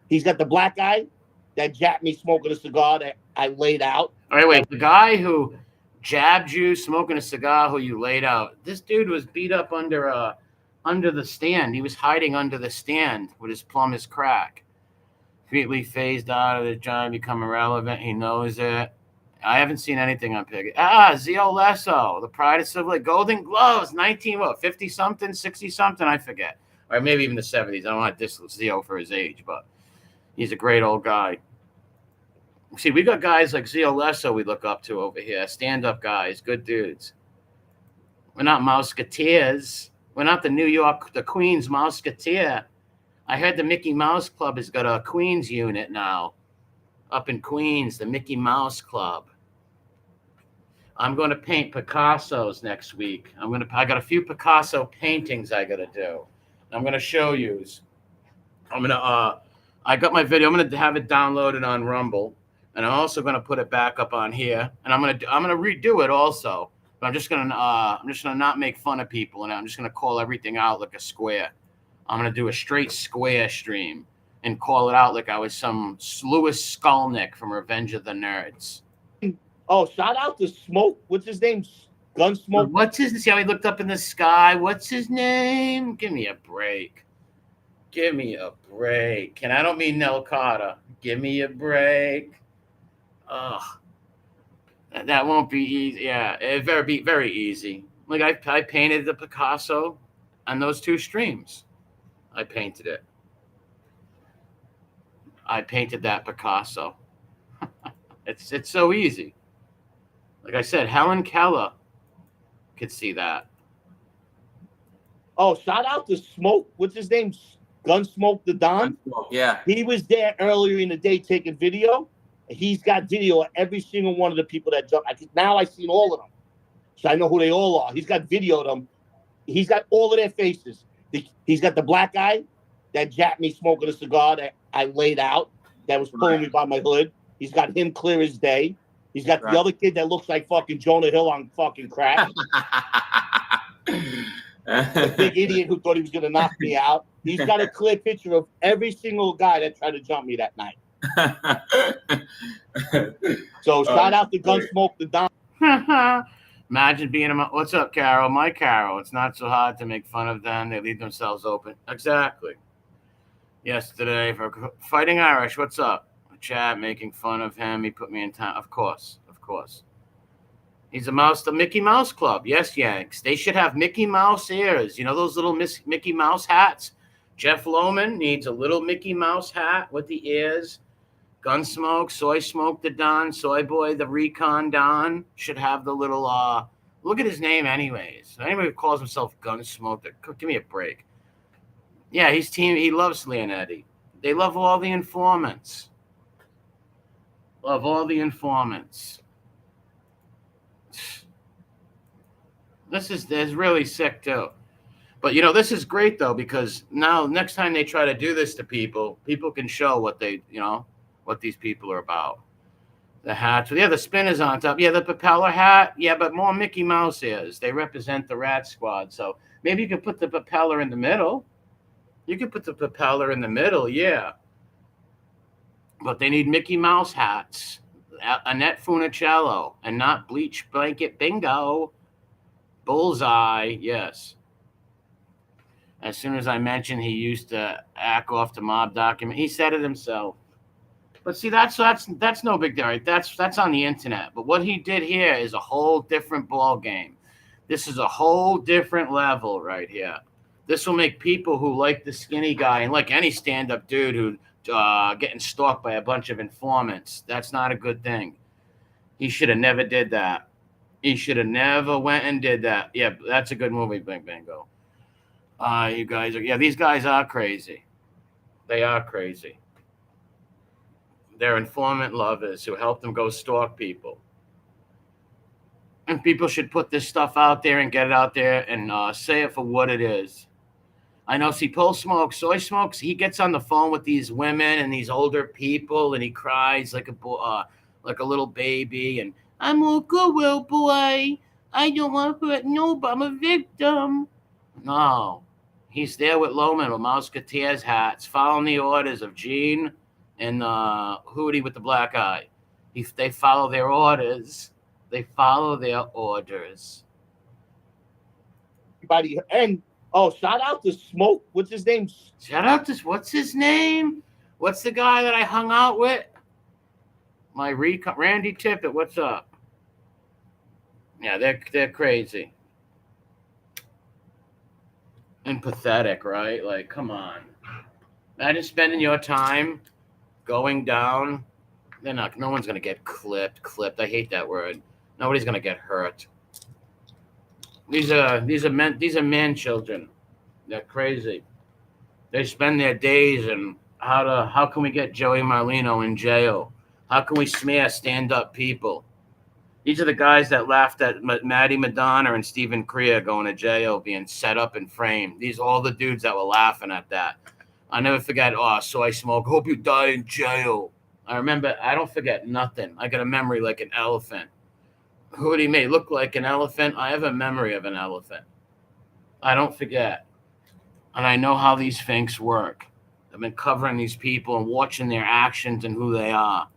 B: He's got the black guy that jabbed me smoking a cigar that I laid out.
A: All right, wait. The guy who jabbed you smoking a cigar who you laid out. This dude was beat up under the stand. He was hiding under the stand with his plum is crack. Completely phased out of the job, become irrelevant. He knows it. I haven't seen anything on Piggy. Zio Lesso, the pride of Civil Golden Gloves, 50-something, 60-something, I forget. Or maybe even the 70s. I don't want to diss Zio for his age, but he's a great old guy. See, we got guys like Zio Lesso we look up to over here, stand-up guys, good dudes. We're not Mouseketeers. We're not the Queens Mouseketeer. I heard the Mickey Mouse Club has got a Queens unit now. Up in Queens, the Mickey Mouse Club. I'm going to paint Picassos next week. I got a few Picasso paintings I got to do. I'm gonna show you. I got my video. I'm gonna have it downloaded on Rumble, and I'm also gonna put it back up on here. And I'm gonna redo it also. But I'm just gonna not make fun of people, and I'm just gonna call everything out like a square. I'm gonna do a straight square stream and call it out like I was some Louis Skolnick from Revenge of the Nerds.
B: Oh, shout out to Smoke. What's his name? Gunsmoke.
A: What's his? See how he looked up in the sky? What's his name? Give me a break. Give me a break. And I don't mean Nell Carter. Give me a break. Ugh. That won't be easy. Yeah, it be very easy. Like I painted the Picasso on those two streams. I painted it. I painted that Picasso. It's so easy. Like I said, Helen Keller could see that.
B: Oh, shout out to Smoke. What's his name? Gunsmoke the Don.
C: Yeah.
B: He was there earlier in the day taking video. He's got video of every single one of the people that jumped. Now I've seen all of them. So I know who they all are. He's got video of them. He's got all of their faces. He's got the black guy that jacked me smoking a cigar that I laid out that was pulling me by my hood. He's got him clear as day. He's got the other kid that looks like fucking Jonah Hill on fucking crack. The big idiot who thought he was going to knock me out. He's got a clear picture of every single guy that tried to jump me that night. So shout out to Gunsmoke the Don.
A: Imagine being what's up, Carol? My Carol. It's not so hard to make fun of them. They leave themselves open. Exactly. Yesterday for Fighting Irish. What's up? Chat making fun of him. He put me in time. Of course. He's the Mickey Mouse Club. Yes, Yanks. They should have Mickey Mouse ears. You know those little Mickey Mouse hats? Jeff Lohman needs a little Mickey Mouse hat with the ears. Gunsmoke, Soy Smoke the Don, Soy Boy the Recon Don should have the little look at his name anyways. Anybody who calls himself Gunsmoke, give me a break. Yeah, he loves Leonetti. They love all the informants. Love all the informants. This is really sick too. But this is great though, because now next time they try to do this to people can show what what these people are about. The hats, the spinners on top. Yeah, the propeller hat. Yeah, but more Mickey Mouse ears. They represent the Rat Squad. So maybe you could put the propeller in the middle. Yeah. But they need Mickey Mouse hats. Annette Funicello, and not Bleach Blanket Bingo. Bullseye, yes. As soon as I mentioned he used to act off the mob document, he said it himself. But see, that's no big deal. Right? That's on the internet. But what he did here is a whole different ball game. This is a whole different level right here. This will make people who like the skinny guy and like any stand-up dude who getting stalked by a bunch of informants. That's not a good thing. He should have never did that. He should have never went and did that. Yeah, that's a good movie, Bing Bingo. You guys are, these guys are crazy. They are crazy. They're informant lovers who help them go stalk people. And people should put this stuff out there and get it out there and say it for what it is. I know, see, Soy Smokes, he gets on the phone with these women and these older people, and he cries like a little baby, and I'm a good little boy. I don't want to hurt nobody. I'm a victim. No. He's there with Loman with mouseketeer's hats, following the orders of Gene and Hootie with the black eye. They follow their orders. They follow their orders.
B: Everybody, and shout out to Smoke. What's his name?
A: What's his name? What's the guy that I hung out with? My Randy Tippett. What's up? Yeah, they're crazy. And pathetic, right? Like, come on. Imagine spending your time going down. No one's gonna get clipped. I hate that word. Nobody's gonna get hurt. These are man children. They're crazy. They spend their days in how can we get Joey Marlino in jail? How can we smear stand-up people? These are the guys that laughed at Maddie Madonna and Stephen Crea going to jail, being set up and framed. These are all the dudes that were laughing at that. I never forget, soy smoke, hope you die in jail. I remember, I don't forget nothing. I got a memory like an elephant. Hootie may look like an elephant. I have a memory of an elephant. I don't forget. And I know how these finks work. I've been covering these people and watching their actions and who they are.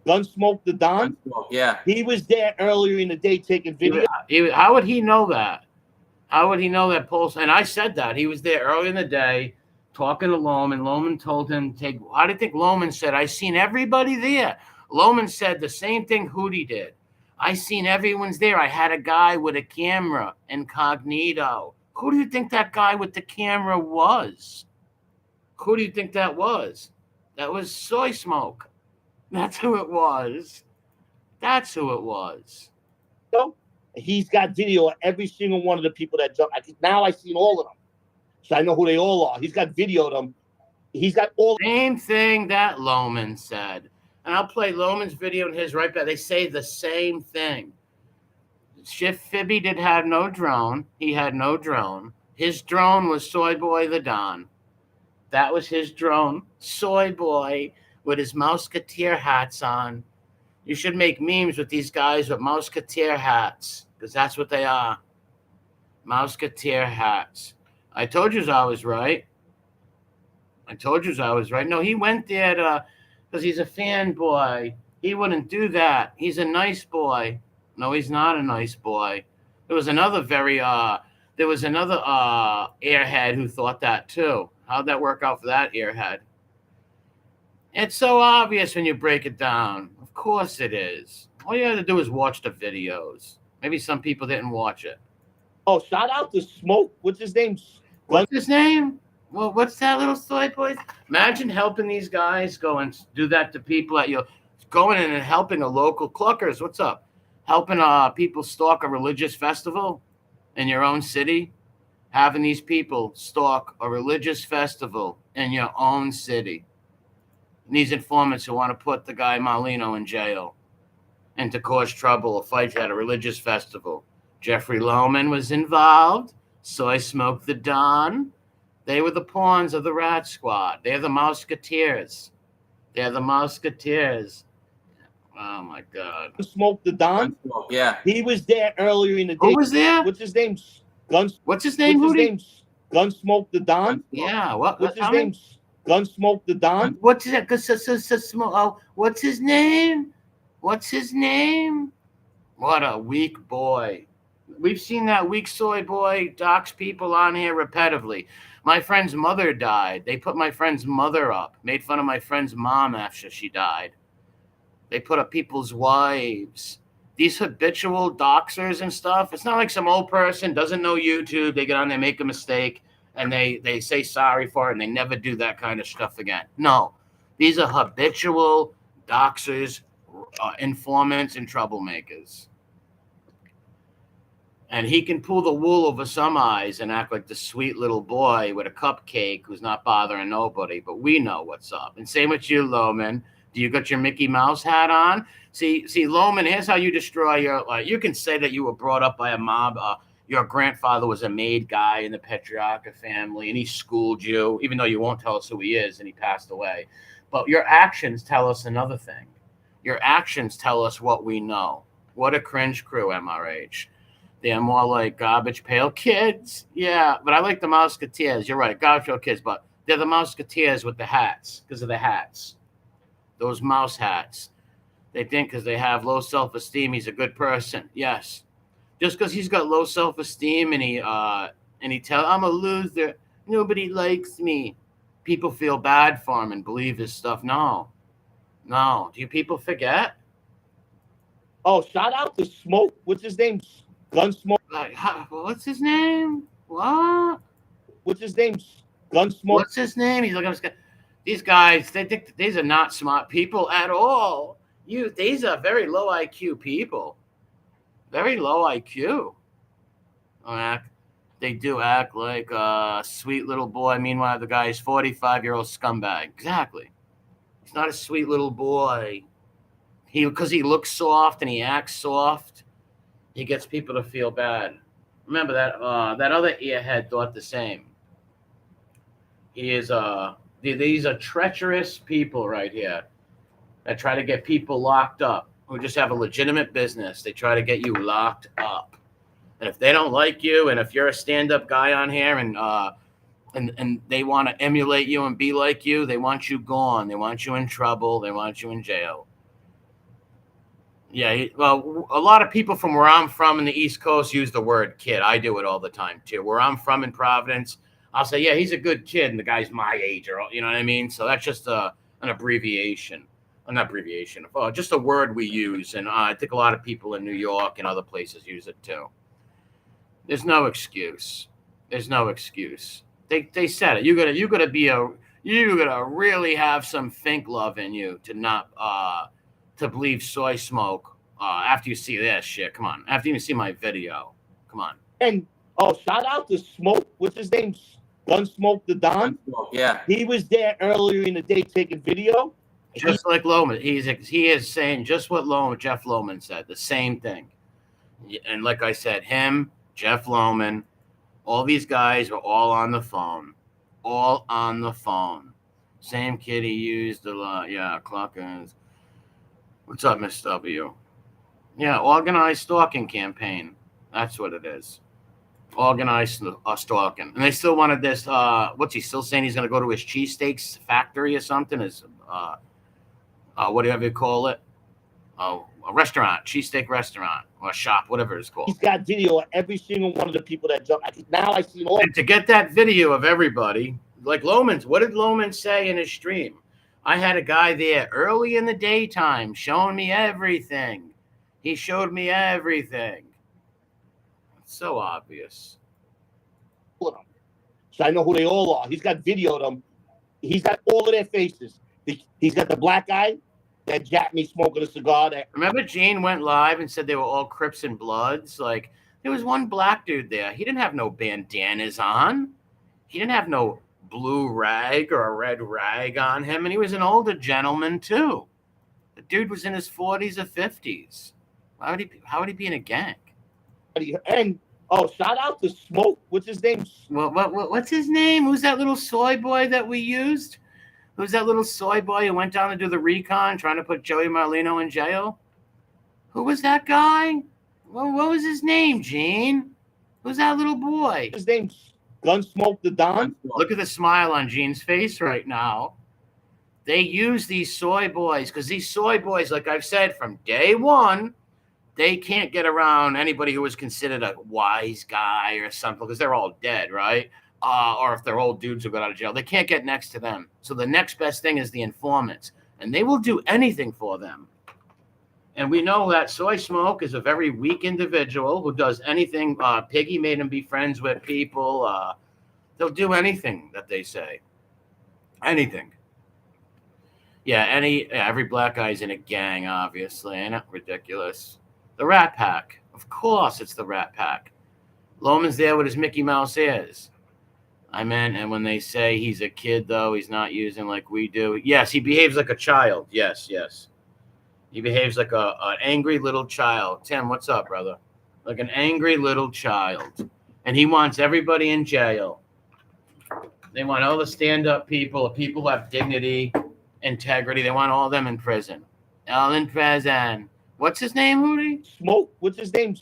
B: Gunsmoke the Don?
C: Yeah.
B: He was there earlier in the day taking video.
A: How would he know that? How would he know that Pulse? And I said that. He was there early in the day talking to Loman. Loman told him to take. How do you think Loman said? I seen everybody there. Loman said the same thing Hootie did. I seen everyone's there. I had a guy with a camera, incognito. Who do you think that guy with the camera was? Who do you think that was? That was Soy Smoke. That's who it was. That's who it was.
B: So he's got video of every single one of the people that jumped. Now I've seen all of them. So I know who they all are. He's got video of them. He's got all.
A: Same thing that Loman said. And I'll play Loman's video and his right back. They say the same thing. Shift Fibby did have no drone. He had no drone. His drone was Soy Boy the Don. That was his drone. Soy Boy with his mouseketeer hats on. You should make memes with these guys with mouseketeer hats, because that's what they are. Mouseketeer hats. I told you I was right. No, he went there because he's a fanboy. He wouldn't do that. He's a nice boy. No, he's not a nice boy. There was another airhead who thought that too. How'd that work out for that airhead? It's so obvious when you break it down. Of course it is. All you have to do is watch the videos. Maybe some people didn't watch it.
B: Oh, shout out to Smoke. What's his name?
A: What's his name? Well, what's that little soy boy? Imagine helping these guys go and do that to people at your going in and helping a local Cluckers. What's up? Helping people stalk a religious festival in your own city. Having these people stalk a religious festival in your own city. And these informants who want to put the guy Marlino in jail and to cause trouble or fight at a religious festival. Jeffrey Loman was involved. Soy Smoke the Don. They were the pawns of the Rat Squad. They're the mouseketeers. Oh, my God.
B: Smoke the Don?
C: Yeah.
B: He was there earlier in the day.
A: Who was there?
B: What's his name?
A: What's his name?
B: Gunsmoke the Don?
A: Yeah.
B: What's his name? Gunsmoke the Don?
A: What's his name? What's his name? What a weak boy. We've seen that weak soy boy dox people on here repetitively. My friend's mother died. They put my friend's mother up, made fun of my friend's mom after she died. They put up people's wives. These habitual doxers and stuff. It's not like some old person doesn't know YouTube. They get on there, make a mistake, and they say sorry for it, and they never do that kind of stuff again. No. These are habitual doxers, informants, and troublemakers. And he can pull the wool over some eyes and act like the sweet little boy with a cupcake who's not bothering nobody. But we know what's up. And same with you, Loman. Do you got your Mickey Mouse hat on? See, Loman, here's how you destroy your... you can say that you were brought up by a mob. Your grandfather was a made guy in the Petrarca family, and he schooled you, even though you won't tell us who he is, and he passed away. But your actions tell us another thing. Your actions tell us what we know. What a cringe crew, MRH. They're more like Garbage Pail Kids. Yeah, but I like the Mouseketeers. You're right, Garbage Pail Kids, but they're the Mouseketeers with the hats because of the hats. Those mouse hats. They think because they have low self-esteem, he's a good person. Yes. Just because he's got low self-esteem and he tell I'm a loser, nobody likes me. People feel bad for him and believe his stuff. No. Do you people forget?
B: Oh, shout out to Smoke. What's his name? Gunsmoke.
A: What's his name? What?
B: What's his name? Gunsmoke.
A: What's his name? He's looking. These guys, they think these are not smart people at all. These are very low IQ people. Very low IQ. They do act like a sweet little boy. Meanwhile, the guy is 45-year-old scumbag. Exactly. He's not a sweet little boy. Because he looks soft and he acts soft, he gets people to feel bad. Remember that that other earhead thought the same. He is these are treacherous people right here that try to get people locked up who just have a legitimate business. They try to get you locked up. And if they don't like you, and if you're a stand-up guy on here and they want to emulate you and be like you, they want you gone. They want you in trouble. They want you in jail. Yeah, well, a lot of people from where I'm from in the East Coast use the word kid. I do it all the time, too. Where I'm from in Providence, I'll say, yeah, he's a good kid, and the guy's my age, or you know what I mean? So that's just an abbreviation. Not abbreviation. Just a word we use, and I think a lot of people in New York and other places use it, too. There's no excuse. There's no excuse. They said it. You gotta really have some think love in you to not to believe soy smoke after you see this shit. Come on. After you see my video. Come on.
B: And shout out to Smoke. What's his name? Gunsmoke the Don.
C: Yeah.
B: He was there earlier in the day taking video.
A: Just like Loman. He is saying just what Jeff Loman said. The same thing. And like I said, him, Jeff Loman, all these guys are all on the phone. All on the phone. Same kid he used a lot. Yeah, Clockers. What's up, Miss W? Yeah, organized stalking campaign. That's what it is. Organized stalking. And they still wanted this. What's he still saying? He's going to go to his cheesesteaks factory or something? His, whatever you call it. A restaurant, cheesesteak restaurant, or a shop, whatever it's called.
B: He's got video of every single one of the people that jumped. Now I see all.
A: And to get that video of everybody, like Loman's, what did Loman say in his stream? I had a guy there early in the daytime showing me everything. He showed me everything. It's so obvious.
B: So I know who they all are. He's got video of them. He's got all of their faces. He's got the black guy that jacked me smoking a cigar.
A: Remember Gene went live and said they were all Crips and Bloods? Like, there was one black dude there. He didn't have no bandanas on. He didn't have no blue rag or a red rag on him, and he was an older gentleman too. The dude was in his 40s or 50s. How would he be in a gang?
B: And shout out to Smoke. What's his name?
A: What's his name? Who's that little soy boy that we used? Who's that little soy boy who went down to do the recon trying to put Joey Marlino in jail? Who was that guy? What was his name, Gene? Who's that little boy?
B: His name's Gunsmoke the Don.
A: Look at the smile on Gene's face right now. They use these soy boys because these soy boys, like I've said from day one, they can't get around anybody who was considered a wise guy or something because they're all dead, right? Or if they're old dudes who got out of jail, they can't get next to them. So the next best thing is the informants, and they will do anything for them. And we know that Soy Smoke is a very weak individual who does anything. Piggy made him be friends with people. They'll do anything that they say. Anything. Yeah, every black guy's in a gang, obviously. Ain't it ridiculous? The Rat Pack. Of course it's the Rat Pack. Loman's there with his Mickey Mouse ears. And when they say he's a kid, though, he's not using like we do. Yes, he behaves like a child. Yes. He behaves like an angry little child. Tim, what's up, brother? Like an angry little child. And he wants everybody in jail. They want all the stand-up people who have dignity, integrity. They want all of them in prison. All in prison. What's his name, Hootie?
B: Smoke. What's his name?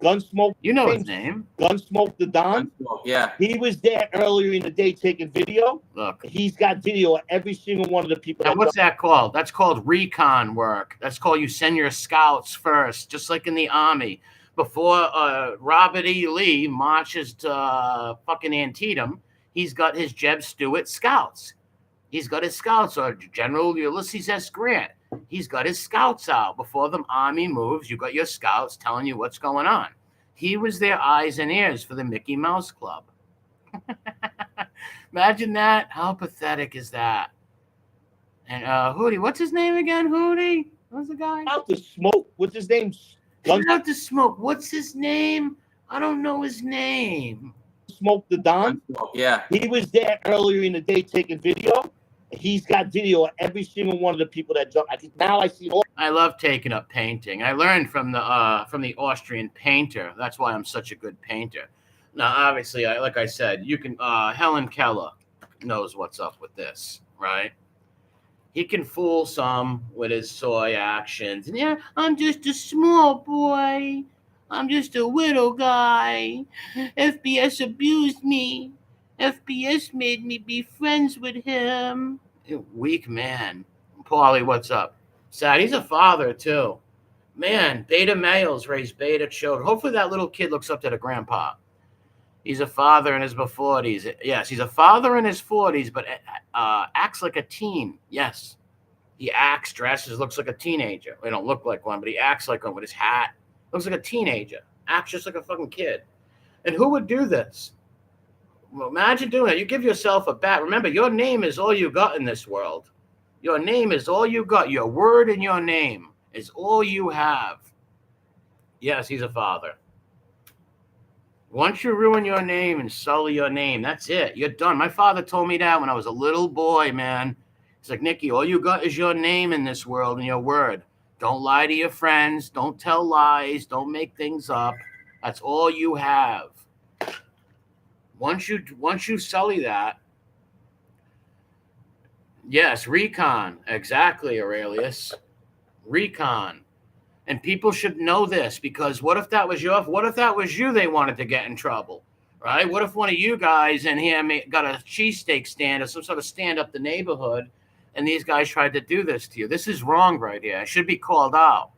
B: Gunsmoke.
A: You know his name.
B: Gunsmoke the Don.
C: Yeah.
B: He was there earlier in the day taking video.
A: Look.
B: He's got video of every single one of the people.
A: Now, what's that called? That's called recon work. That's called you send your scouts first, just like in the Army. Before Robert E. Lee marches to fucking Antietam, he's got his Jeb Stuart scouts. He's got his scouts, or General Ulysses S. Grant. He's got his scouts out. Before the Army moves, you got your scouts telling you what's going on. He was their eyes and ears for the Mickey Mouse Club. Imagine that. How pathetic is that? And Hootie, what's his name again, Hootie? What's the guy?
B: Out the Smoke. What's his name?
A: Out the Smoke. What's his name? I don't know his name.
B: Smoke the Don.
C: Yeah.
B: He was there earlier in the day taking video. He's got video of every single one of the people that jump. Now I see all.
A: I love taking up painting. I learned from the Austrian painter. That's why I'm such a good painter. Now, obviously, like I said, you can. Helen Keller knows what's up with this, right? He can fool some with his soy actions. And yeah, I'm just a small boy. I'm just a little guy. FBS abused me. FBS made me be friends with him. Weak man. Paulie, what's up? Sad. He's a father, too. Man, beta males raise beta children. Hopefully that little kid looks up to the grandpa. He's a father in his 40s. Yes, he's a father in his 40s, but acts like a teen. Yes. He acts, dresses, looks like a teenager. He don't look like one, but he acts like one with his hat. Looks like a teenager. Acts just like a fucking kid. And who would do this? Well, imagine doing that. You give yourself a bat. Remember, your name is all you got in this world. Your name is all you got. Your word and your name is all you have. Yes, he's a father. Once you ruin your name and sully your name, that's it. You're done. My father told me that when I was a little boy, man. He's like, Nicky, all you got is your name in this world and your word. Don't lie to your friends. Don't tell lies. Don't make things up. That's all you have. Once you sully that, yes, recon. Exactly, Aurelius. Recon. And people should know this, because what if that was you they wanted to get in trouble, right? What if one of you guys in here got a cheesesteak stand or some sort of stand up the neighborhood, and these guys tried to do this to you? This is wrong right here. It should be called out.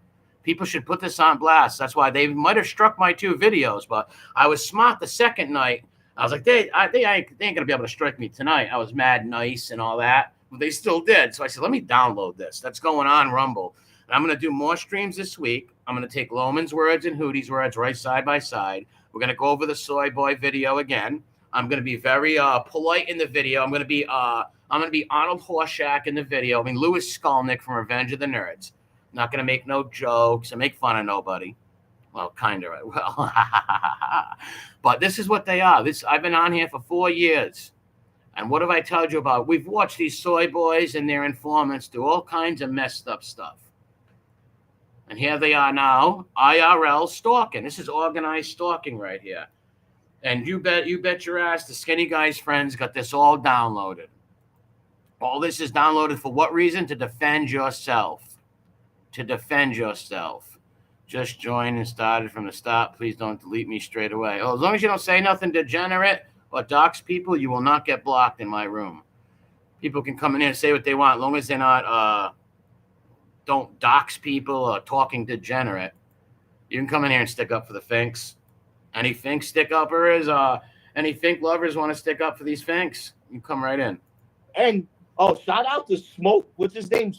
A: People should put this on blast. That's why they might have struck my 2 videos, but I was smart the second night. I was like, they ain't going to be able to strike me tonight. I was mad nice and all that, but they still did. So I said, let me download this. That's going on Rumble. And I'm going to do more streams this week. I'm going to take Loman's words and Hootie's words right side by side. We're going to go over the soy boy video again. I'm going to be very polite in the video. I'm going to be Arnold Horshack in the video. I mean, Louis Skolnick from Revenge of the Nerds. Not going to make no jokes and make fun of nobody. Well, kind of. Well, but this is what they are. I've been on here for 4 years. And what have I told you about? We've watched these soy boys and their informants do all kinds of messed up stuff. And here they are now, IRL stalking. This is organized stalking right here. And you bet your ass the skinny guy's friends got this all downloaded. All this is downloaded for what reason? To defend yourself. To defend yourself. Just join and started from the start. Please don't delete me straight away. Oh, as long as you don't say nothing degenerate or dox people, you will not get blocked in my room. People can come in here and say what they want, as long as they're not don't dox people or talking degenerate. You can come in here and stick up for the Finks. Any Fink stick uppers? Any Fink lovers want to stick up for these Finks? You come right in.
B: And shout out to Smoke. What's his name?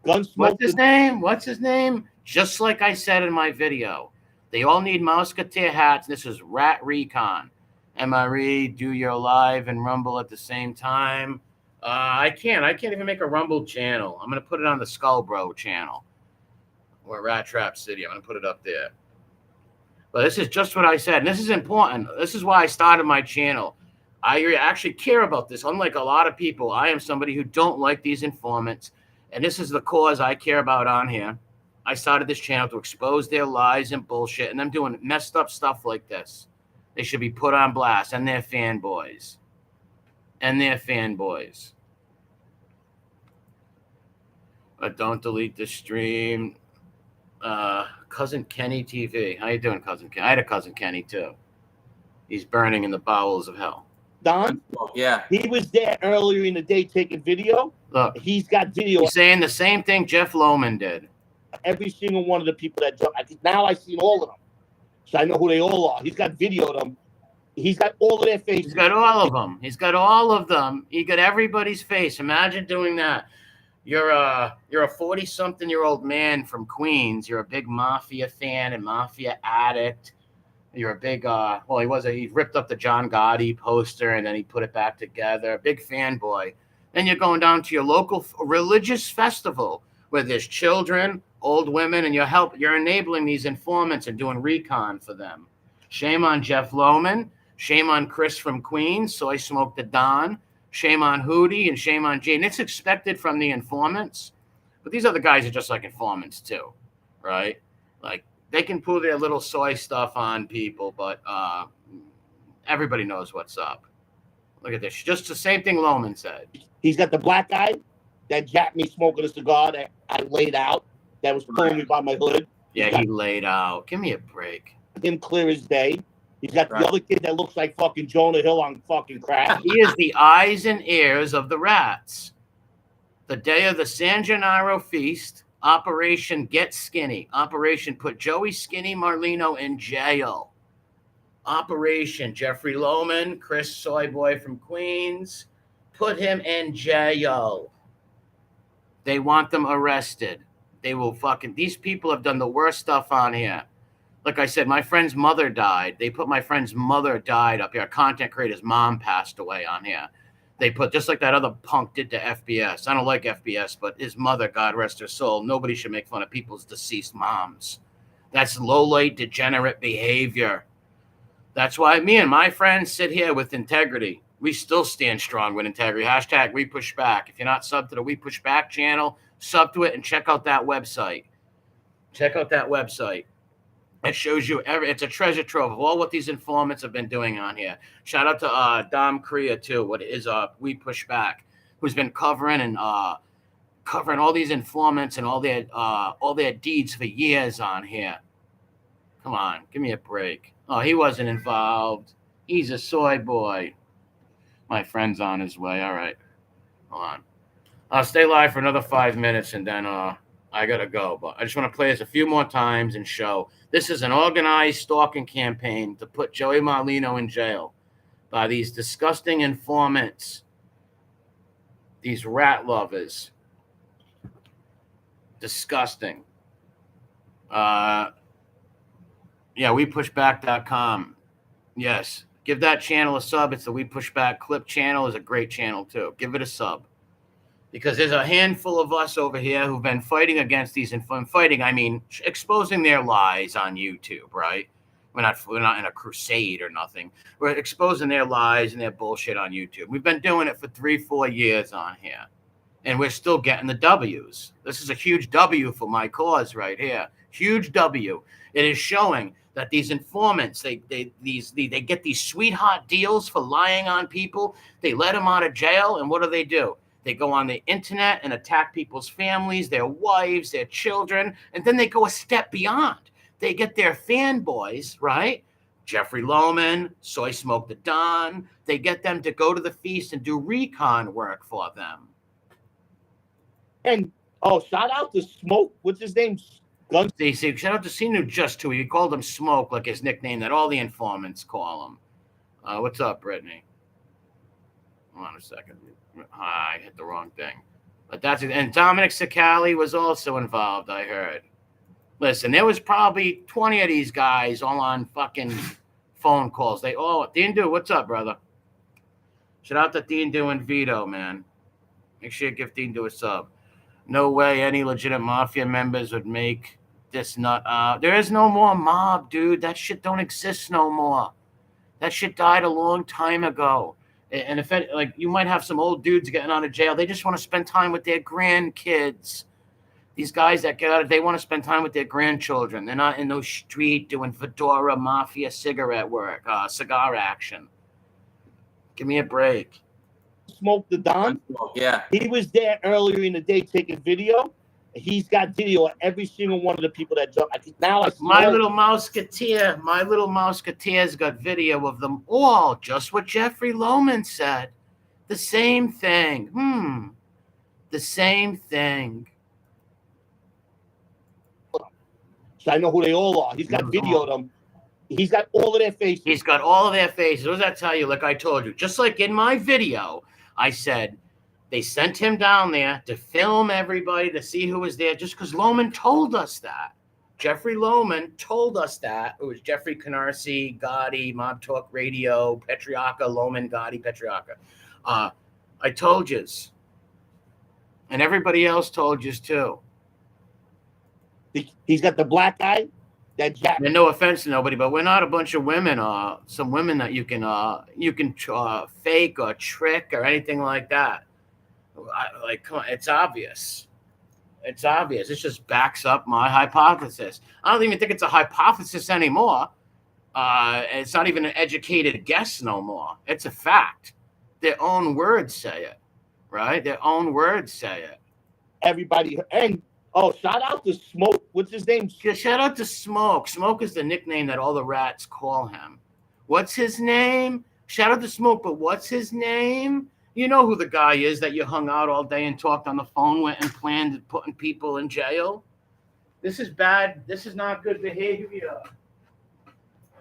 B: Gunsmoke.
A: What's his name? Just like I said in my video, they all need mouseketeer hats. This is Rat Recon. MRE, do your live and Rumble at the same time. I can't even make a Rumble channel. I'm going to put it on the Skull Bro channel or Rat Trap City. I'm going to put it up there. But this is just what I said. And this is important. This is why I started my channel. I actually care about this. Unlike a lot of people, I am somebody who don't like these informants. And this is the cause I care about on here. I started this channel to expose their lies and bullshit. And them doing messed up stuff like this. They should be put on blast. And their fanboys. But don't delete the stream. Cousin Kenny TV. How you doing, Cousin Kenny? I had a Cousin Kenny, too. He's burning in the bowels of hell.
B: Don?
C: Yeah.
B: He was there earlier in the day taking video.
A: Look.
B: He's got video.
A: He's saying the same thing Jeff Loman did.
B: Every single one of the people that jumped. Now I've seen all of them. So I know who they all are. He's got video of them. He's got all of their faces.
A: He's got all of them. He got everybody's face. Imagine doing that. You're a 40-something-year-old man from Queens. You're a big Mafia fan and Mafia addict. You're a big he ripped up the John Gotti poster and then he put it back together. Big fanboy. Then you're going down to your local religious festival where there's children, old women, and you're enabling these informants and doing recon for them. Shame on Jeff Loman. Shame on Chris from Queens. Soy Smoke the Don. Shame on Hootie and shame on Jane. It's expected from the informants, but these other guys are just like informants too, right? Like they can pull their little soy stuff on people, but everybody knows what's up. Look at this. Just the same thing Loman said.
B: He's got the black guy that jacked me smoking a cigar that I laid out, that was pulling me by my hood.
A: Yeah, he laid out. Give me a break.
B: Him clear as day. He's got the other kid that looks like fucking Jonah Hill on fucking crack.
A: He is the eyes and ears of the rats. The day of the San Gennaro feast, Operation Get Skinny. Operation Put Joey Skinny Marlino in jail. Operation Jeffrey Loman, Chris Soyboy from Queens. Put him in jail. They want them arrested. They will fucking... These people have done the worst stuff on here. Like I said, my friend's mother died. They put my friend's mother died up here. Content creator's mom passed away on here. They put, just like that other punk did to FBS. I don't like FBS, but his mother, God rest her soul, nobody should make fun of people's deceased moms. That's low-light, degenerate behavior. That's why me and my friends sit here with integrity. We still stand strong with integrity. Hashtag We Push Back. If you're not subbed to the We Push Back channel, sub to it and check out that website. Check out that website. It shows you it's a treasure trove of all what these informants have been doing on here. Shout out to Dom Korea too. What is We Push Back, who's been covering all these informants and all their deeds for years on here. Come on, give me a break. Oh, he wasn't involved. He's a soy boy. My friend's on his way. All right, hold on. I'll stay live for another 5 minutes and then I gotta go. But I just want to play this a few more times and show. This is an organized stalking campaign to put Joey Marlino in jail by these disgusting informants, these rat lovers. Disgusting. Yeah, WePushBack.com. Yes, give that channel a sub. It's the We Push Back Clip channel. Is a great channel too. Give it a sub. Because there's a handful of us over here who've been fighting against these, and fighting, I mean, exposing their lies on YouTube, right? We're not in a crusade or nothing. We're exposing their lies and their bullshit on YouTube. We've been doing it for 3-4 years on here, and we're still getting the W's. This is a huge W for my cause right here. Huge W. It is showing that these informants, they get these sweetheart deals for lying on people. They let them out of jail, and what do? They go on the internet and attack people's families, their wives, their children, and then they go a step beyond. They get their fanboys, right? Jeffrey Loman, Soy Smoke the Don. They get them to go to the feast and do recon work for them.
B: And, shout out to Smoke. What's his name?
A: They say, shout out to Sinu Just to. He called him Smoke, like his nickname that all the informants call him. What's up, Brittany? Hold on a second. I hit the wrong thing. But that's it. And Dominic Sicali was also involved, I heard. Listen, there was probably 20 of these guys all on fucking phone calls. Dindu, what's up, brother? Shout out to Dindu and Vito, man. Make sure you give Dindu a sub. No way any legitimate mafia members would make this nut out. There is no more mob, dude. That shit don't exist no more. That shit died a long time ago. And if you might have some old dudes getting out of jail, they just want to spend time with their grandkids. These guys that get out, they want to spend time with their grandchildren. They're not in those street doing fedora mafia cigarette work, cigar action. Give me a break.
B: Smoke the Don.
C: Yeah.
B: He was there earlier in the day taking video. He's got video of every single one of the people that jumped.
A: My little mouseketeer's got video of them all. Just what Jeffrey Loman said. The same thing. The same thing.
B: So I know who they all are. He's got video of them. He's got all of their faces.
A: He's got all of their faces. What does that tell you? Like I told you, just like in my video, I said they sent him down there to film everybody to see who was there just because Loman told us that. Jeffrey Loman told us that. It was Jeffrey Canarsie, Gotti, Mob Talk Radio, Petriaca, Loman, Gotti, Petriaca. I told yous. And everybody else told yous too.
B: He's got the black guy that Jack.
A: And no offense to nobody, but we're not a bunch of women. Some women that you can fake or trick or anything like that. Come on, it's obvious. It's obvious. It just backs up my hypothesis. I don't even think it's a hypothesis anymore. It's not even an educated guess no more. It's a fact. Their own words say it, right? Their own words say it.
B: Everybody, and shout out to Smoke. What's his name?
A: Shout out to Smoke. Smoke is the nickname that all the rats call him. What's his name? Shout out to Smoke, but what's his name? You know who the guy is that you hung out all day and talked on the phone with and planned putting people in jail? This is bad. This is not good behavior.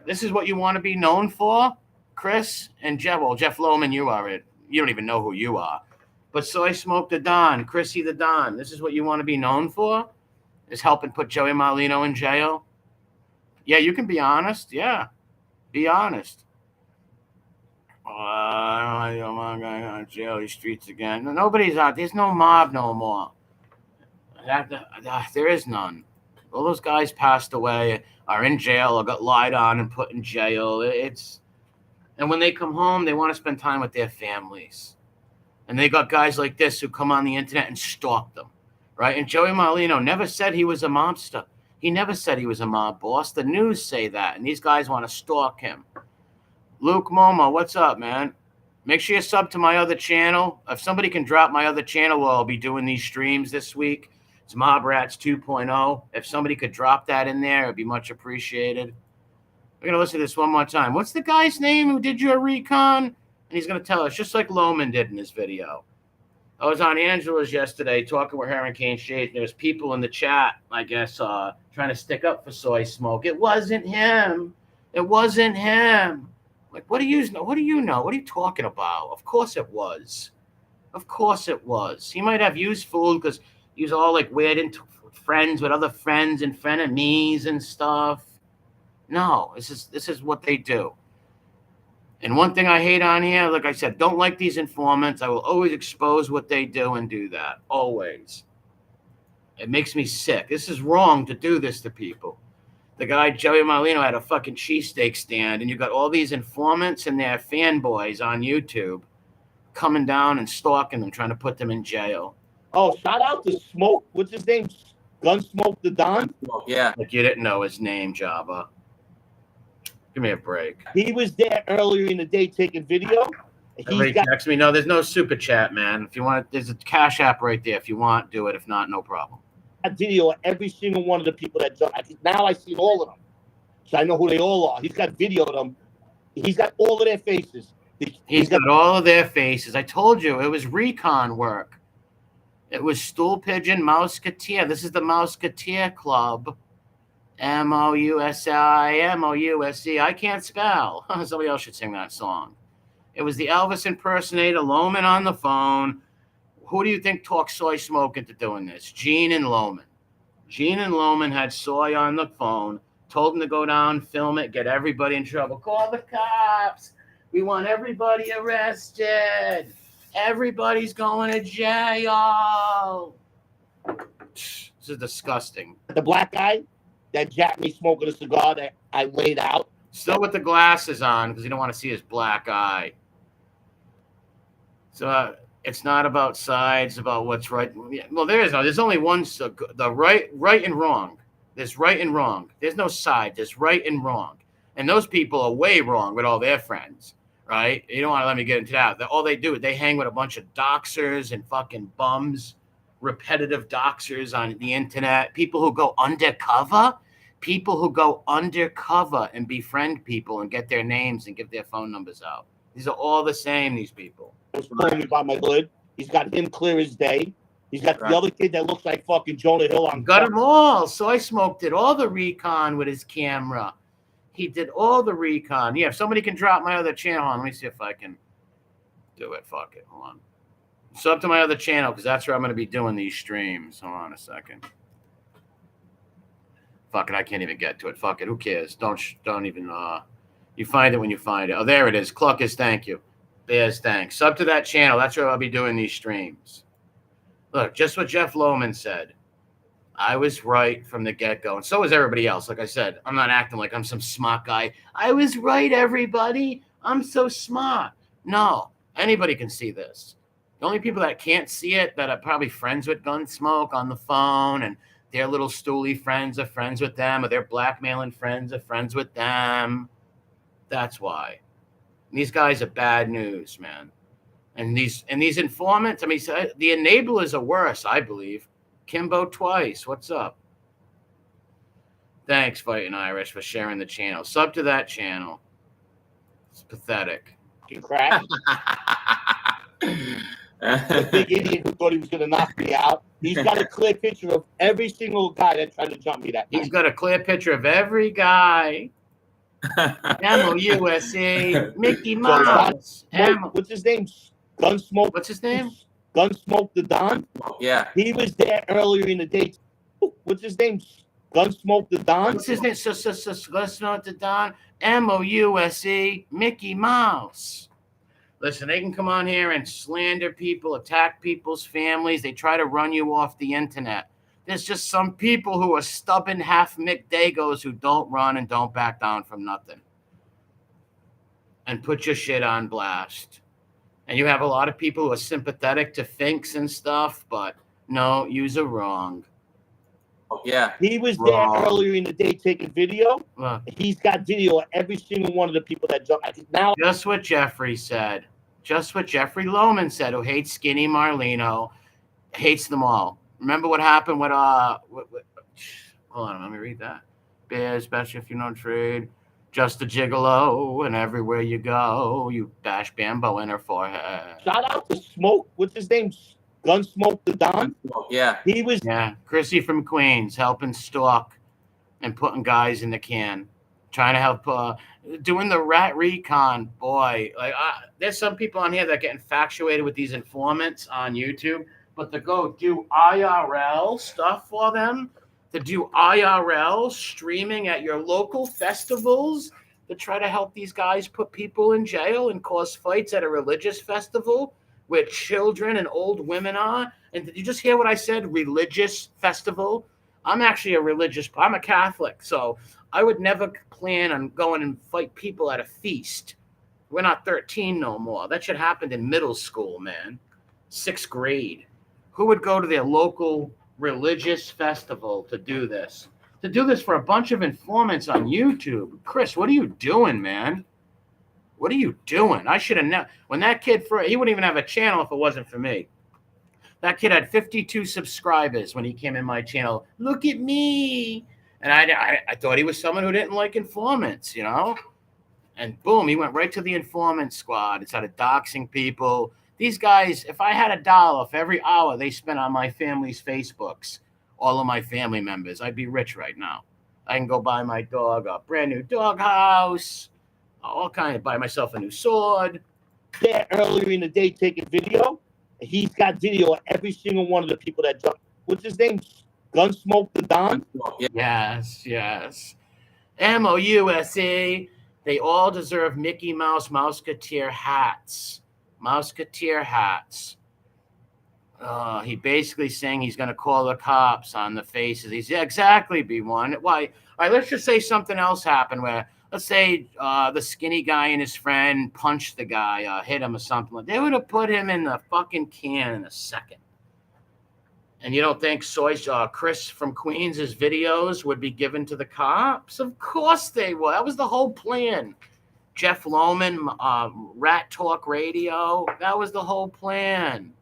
A: This is what you want to be known for, Chris and Jeff. Well, Jeff Lohman, you are it. You don't even know who you are. But Soy Smoke the Don, Chrissy the Don, this is what you want to be known for? Is helping put Joey Marlino in jail? Yeah, you can be honest. Yeah, be honest. Jail streets again. Nobody's out. There's no mob no more. There is none. All those guys passed away, are in jail, or got lied on and put in jail. And when they come home, they want to spend time with their families. And they got guys like this who come on the internet and stalk them, right? And Joey Marlino never said he was a mobster. He never said he was a mob boss. The news say that, and these guys want to stalk him. Luke Momo, what's up, man? Make sure you sub to my other channel. If somebody can drop my other channel, I'll be doing these streams this week. It's Mob Rats 2.0. If somebody could drop that in there, it'd be much appreciated. We're going to listen to this one more time. What's the guy's name who did your recon? And he's going to tell us, just like Lohman did in his video. I was on Angela's yesterday talking with her and Kane Shades. There was people in the chat, I guess, trying to stick up for Soy Smoke. It wasn't him. It wasn't him. Like, what do you know? What do you know? What are you talking about? Of course it was. Of course it was. He might have used food because he was all like weird into friends with other friends and frenemies and stuff. No, this is what they do. And one thing I hate on here, like I said, don't like these informants. I will always expose what they do and do that. Always. It makes me sick. This is wrong to do this to people. The guy, Joey Marlino, had a fucking cheesesteak stand, and you got all these informants and their fanboys on YouTube coming down and stalking them, trying to put them in jail.
B: Oh, shout out to Smoke. What's his name? Gunsmoke the Don?
C: Yeah.
A: Like you didn't know his name, Jabba. Give me a break.
B: He was there earlier in the day taking video.
A: Text me. No, there's no super chat, man. If you want, there's a Cash App right there. If you want, do it. If not, no problem.
B: A video of every single one of the people that joined. Now I see all of them, so I know who they all are. He's got video of them. He's got all of their faces.
A: He's got all of their faces. I told you it was recon work. It was stool pigeon, mouseketeer. This is the Mouseketeer Club. Mousimouse. I can't spell. Somebody else should sing that song. It was the Elvis impersonator, Lohman on the phone. Who do you think talked Soy Smoke into doing this? Gene and Lohman. Gene and Lohman had Soy on the phone, told him to go down, film it, get everybody in trouble. Call the cops. We want everybody arrested. Everybody's going to jail. This is disgusting.
B: The black guy that jacked me smoking a cigar that I laid out.
A: Still with the glasses on because you don't want to see his black eye. So it's not about sides, about what's right. Well, there's only one. The right and wrong. There's right and wrong. There's no side. There's right and wrong. And those people are way wrong with all their friends, right? You don't want to let me get into that. All they do is they hang with a bunch of doxers and fucking bums, repetitive doxers on the internet, people who go undercover. People who go undercover and befriend people and get their names and give their phone numbers out. These are all the same, these people.
B: Was pulling me by my hood. He's got him clear as day. He's got the other kid that looks like fucking Jonah Hill on.
A: Got them all. Soy Smoke did all the recon with his camera. He did all the recon. Yeah, if somebody can drop my other channel on, let me see if I can do it. Fuck it. Hold on. Sub to my other channel because that's where I'm going to be doing these streams. Hold on a second. Fuck it, I can't even get to it. Fuck it, who cares? Don't even. You find it when you find it. Oh, there it is. Cluckers, thank you. Bears, thanks. Sub to that channel. That's where I'll be doing these streams. Look, just what Jeff Lohman said. I was right from the get-go, and so was everybody else. Like I said, I'm not acting like I'm some smart guy. I was right, everybody. I'm so smart. No, anybody can see this. The only people that can't see it that are probably friends with Gunsmoke on the phone, and their little stoolie friends are friends with them, or their blackmailing friends are friends with them. That's why. These guys are bad news, man. And these informants, I mean, the enablers are worse, I believe. Kimbo twice. What's up? Thanks, Fighting Irish, for sharing the channel. Sub to that channel. It's pathetic.
B: Crack. The big idiot who thought he was going to knock me out. He's got a clear picture of every single guy that tried to jump me that night.
A: He's got a clear picture of every guy. MOUSE, Mickey Mouse.
B: What's his name? Gunsmoke.
A: What's his name?
B: Gunsmoke the Don.
C: Yeah.
B: He was there earlier in the day. What's his name? Gunsmoke the Don.
A: What's his name? Gunsmoke the Don. MOUSE, Mickey Mouse. Listen, they can come on here and slander people, attack people's families. They try to run you off the internet. There's just some people who are stubborn half McDagos who don't run and don't back down from nothing. And put your shit on blast. And you have a lot of people who are sympathetic to Finks and stuff, but no, yous are wrong.
C: Yeah.
B: He was there earlier in the day taking video. He's got video of every single one of the people that jumped. Now,
A: just what Jeffrey said. Just what Jeffrey Lohman said, who hates Skinny Marlino, hates them all. Remember what happened with hold on, let me read that. Bear, especially if you don't trade. Just a gigolo, and everywhere you go, you bash Bambo in her forehead.
B: Shout out to Smoke. What's his name? Gunsmoke the Don.
C: Yeah.
B: He was.
A: Yeah, Chrissy from Queens helping stalk and putting guys in the can, trying to help doing the rat recon. Boy, like there's some people on here that get infatuated with these informants on YouTube, but to go do IRL stuff for them, to do IRL streaming at your local festivals, to try to help these guys put people in jail and cause fights at a religious festival where children and old women are. And did you just hear what I said? Religious festival. I'm actually I'm a Catholic, so I would never plan on going and fight people at a feast. We're not 13 no more. That should happen in middle school, man. 6th grade. Who would go to their local religious festival to do this? To do this for a bunch of informants on YouTube. Chris, what are you doing, man? What are you doing? I should have known. When that kid, he wouldn't even have a channel if it wasn't for me. That kid had 52 subscribers when he came in my channel. Look at me. And I thought he was someone who didn't like informants, you know? And boom, he went right to the informant squad. It started doxing people. These guys, if I had $1 for every hour they spent on my family's Facebooks, all of my family members, I'd be rich right now. I can go buy my dog a brand new dog house, all kind of buy myself a new sword.
B: There earlier in the day taking video. He's got video of every single one of the people that jumped. What's his name? Gunsmoke the Don?
A: Yes, yes. MOUSE. They all deserve Mickey Mouse mouseketeer hats. Mouseketeer hats. He basically saying he's going to call the cops on the faces. He's exactly B1. Why? All right, let's just say something else happened where, let's say the skinny guy and his friend punched the guy, hit him or something. They would have put him in the fucking can in a second. And you don't think Chris from Queens' videos would be given to the cops? Of course they would. That was the whole plan. Jeff Lohman, Rat Talk Radio, that was the whole plan.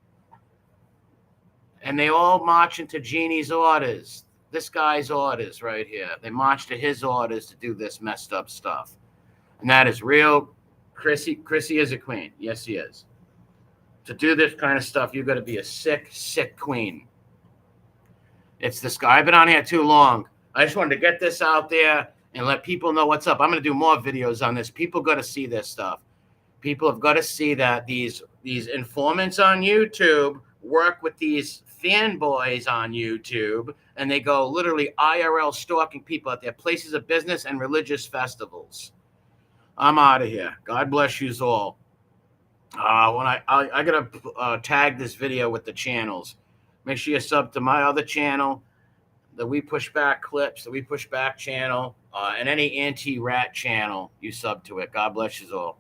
A: And they all march into Genie's orders. This guy's orders right here. They march to his orders to do this messed up stuff. And that is real. Chrissy is a queen. Yes, he is. To do this kind of stuff, you've got to be a sick, sick queen. It's this guy. I've been on here too long. I just wanted to get this out there and let people know what's up. I'm going to do more videos on this. People got to see this stuff. People have got to see that these informants on YouTube work with these fanboys on YouTube, and they go literally IRL stalking people at their places of business and religious festivals. I'm out of here. God bless you all. When I gotta tag this video with the channels. Make sure you sub to my other channel. the We Push Back clips, the We Push Back channel, and any anti-rat channel, you sub to it. God bless you all.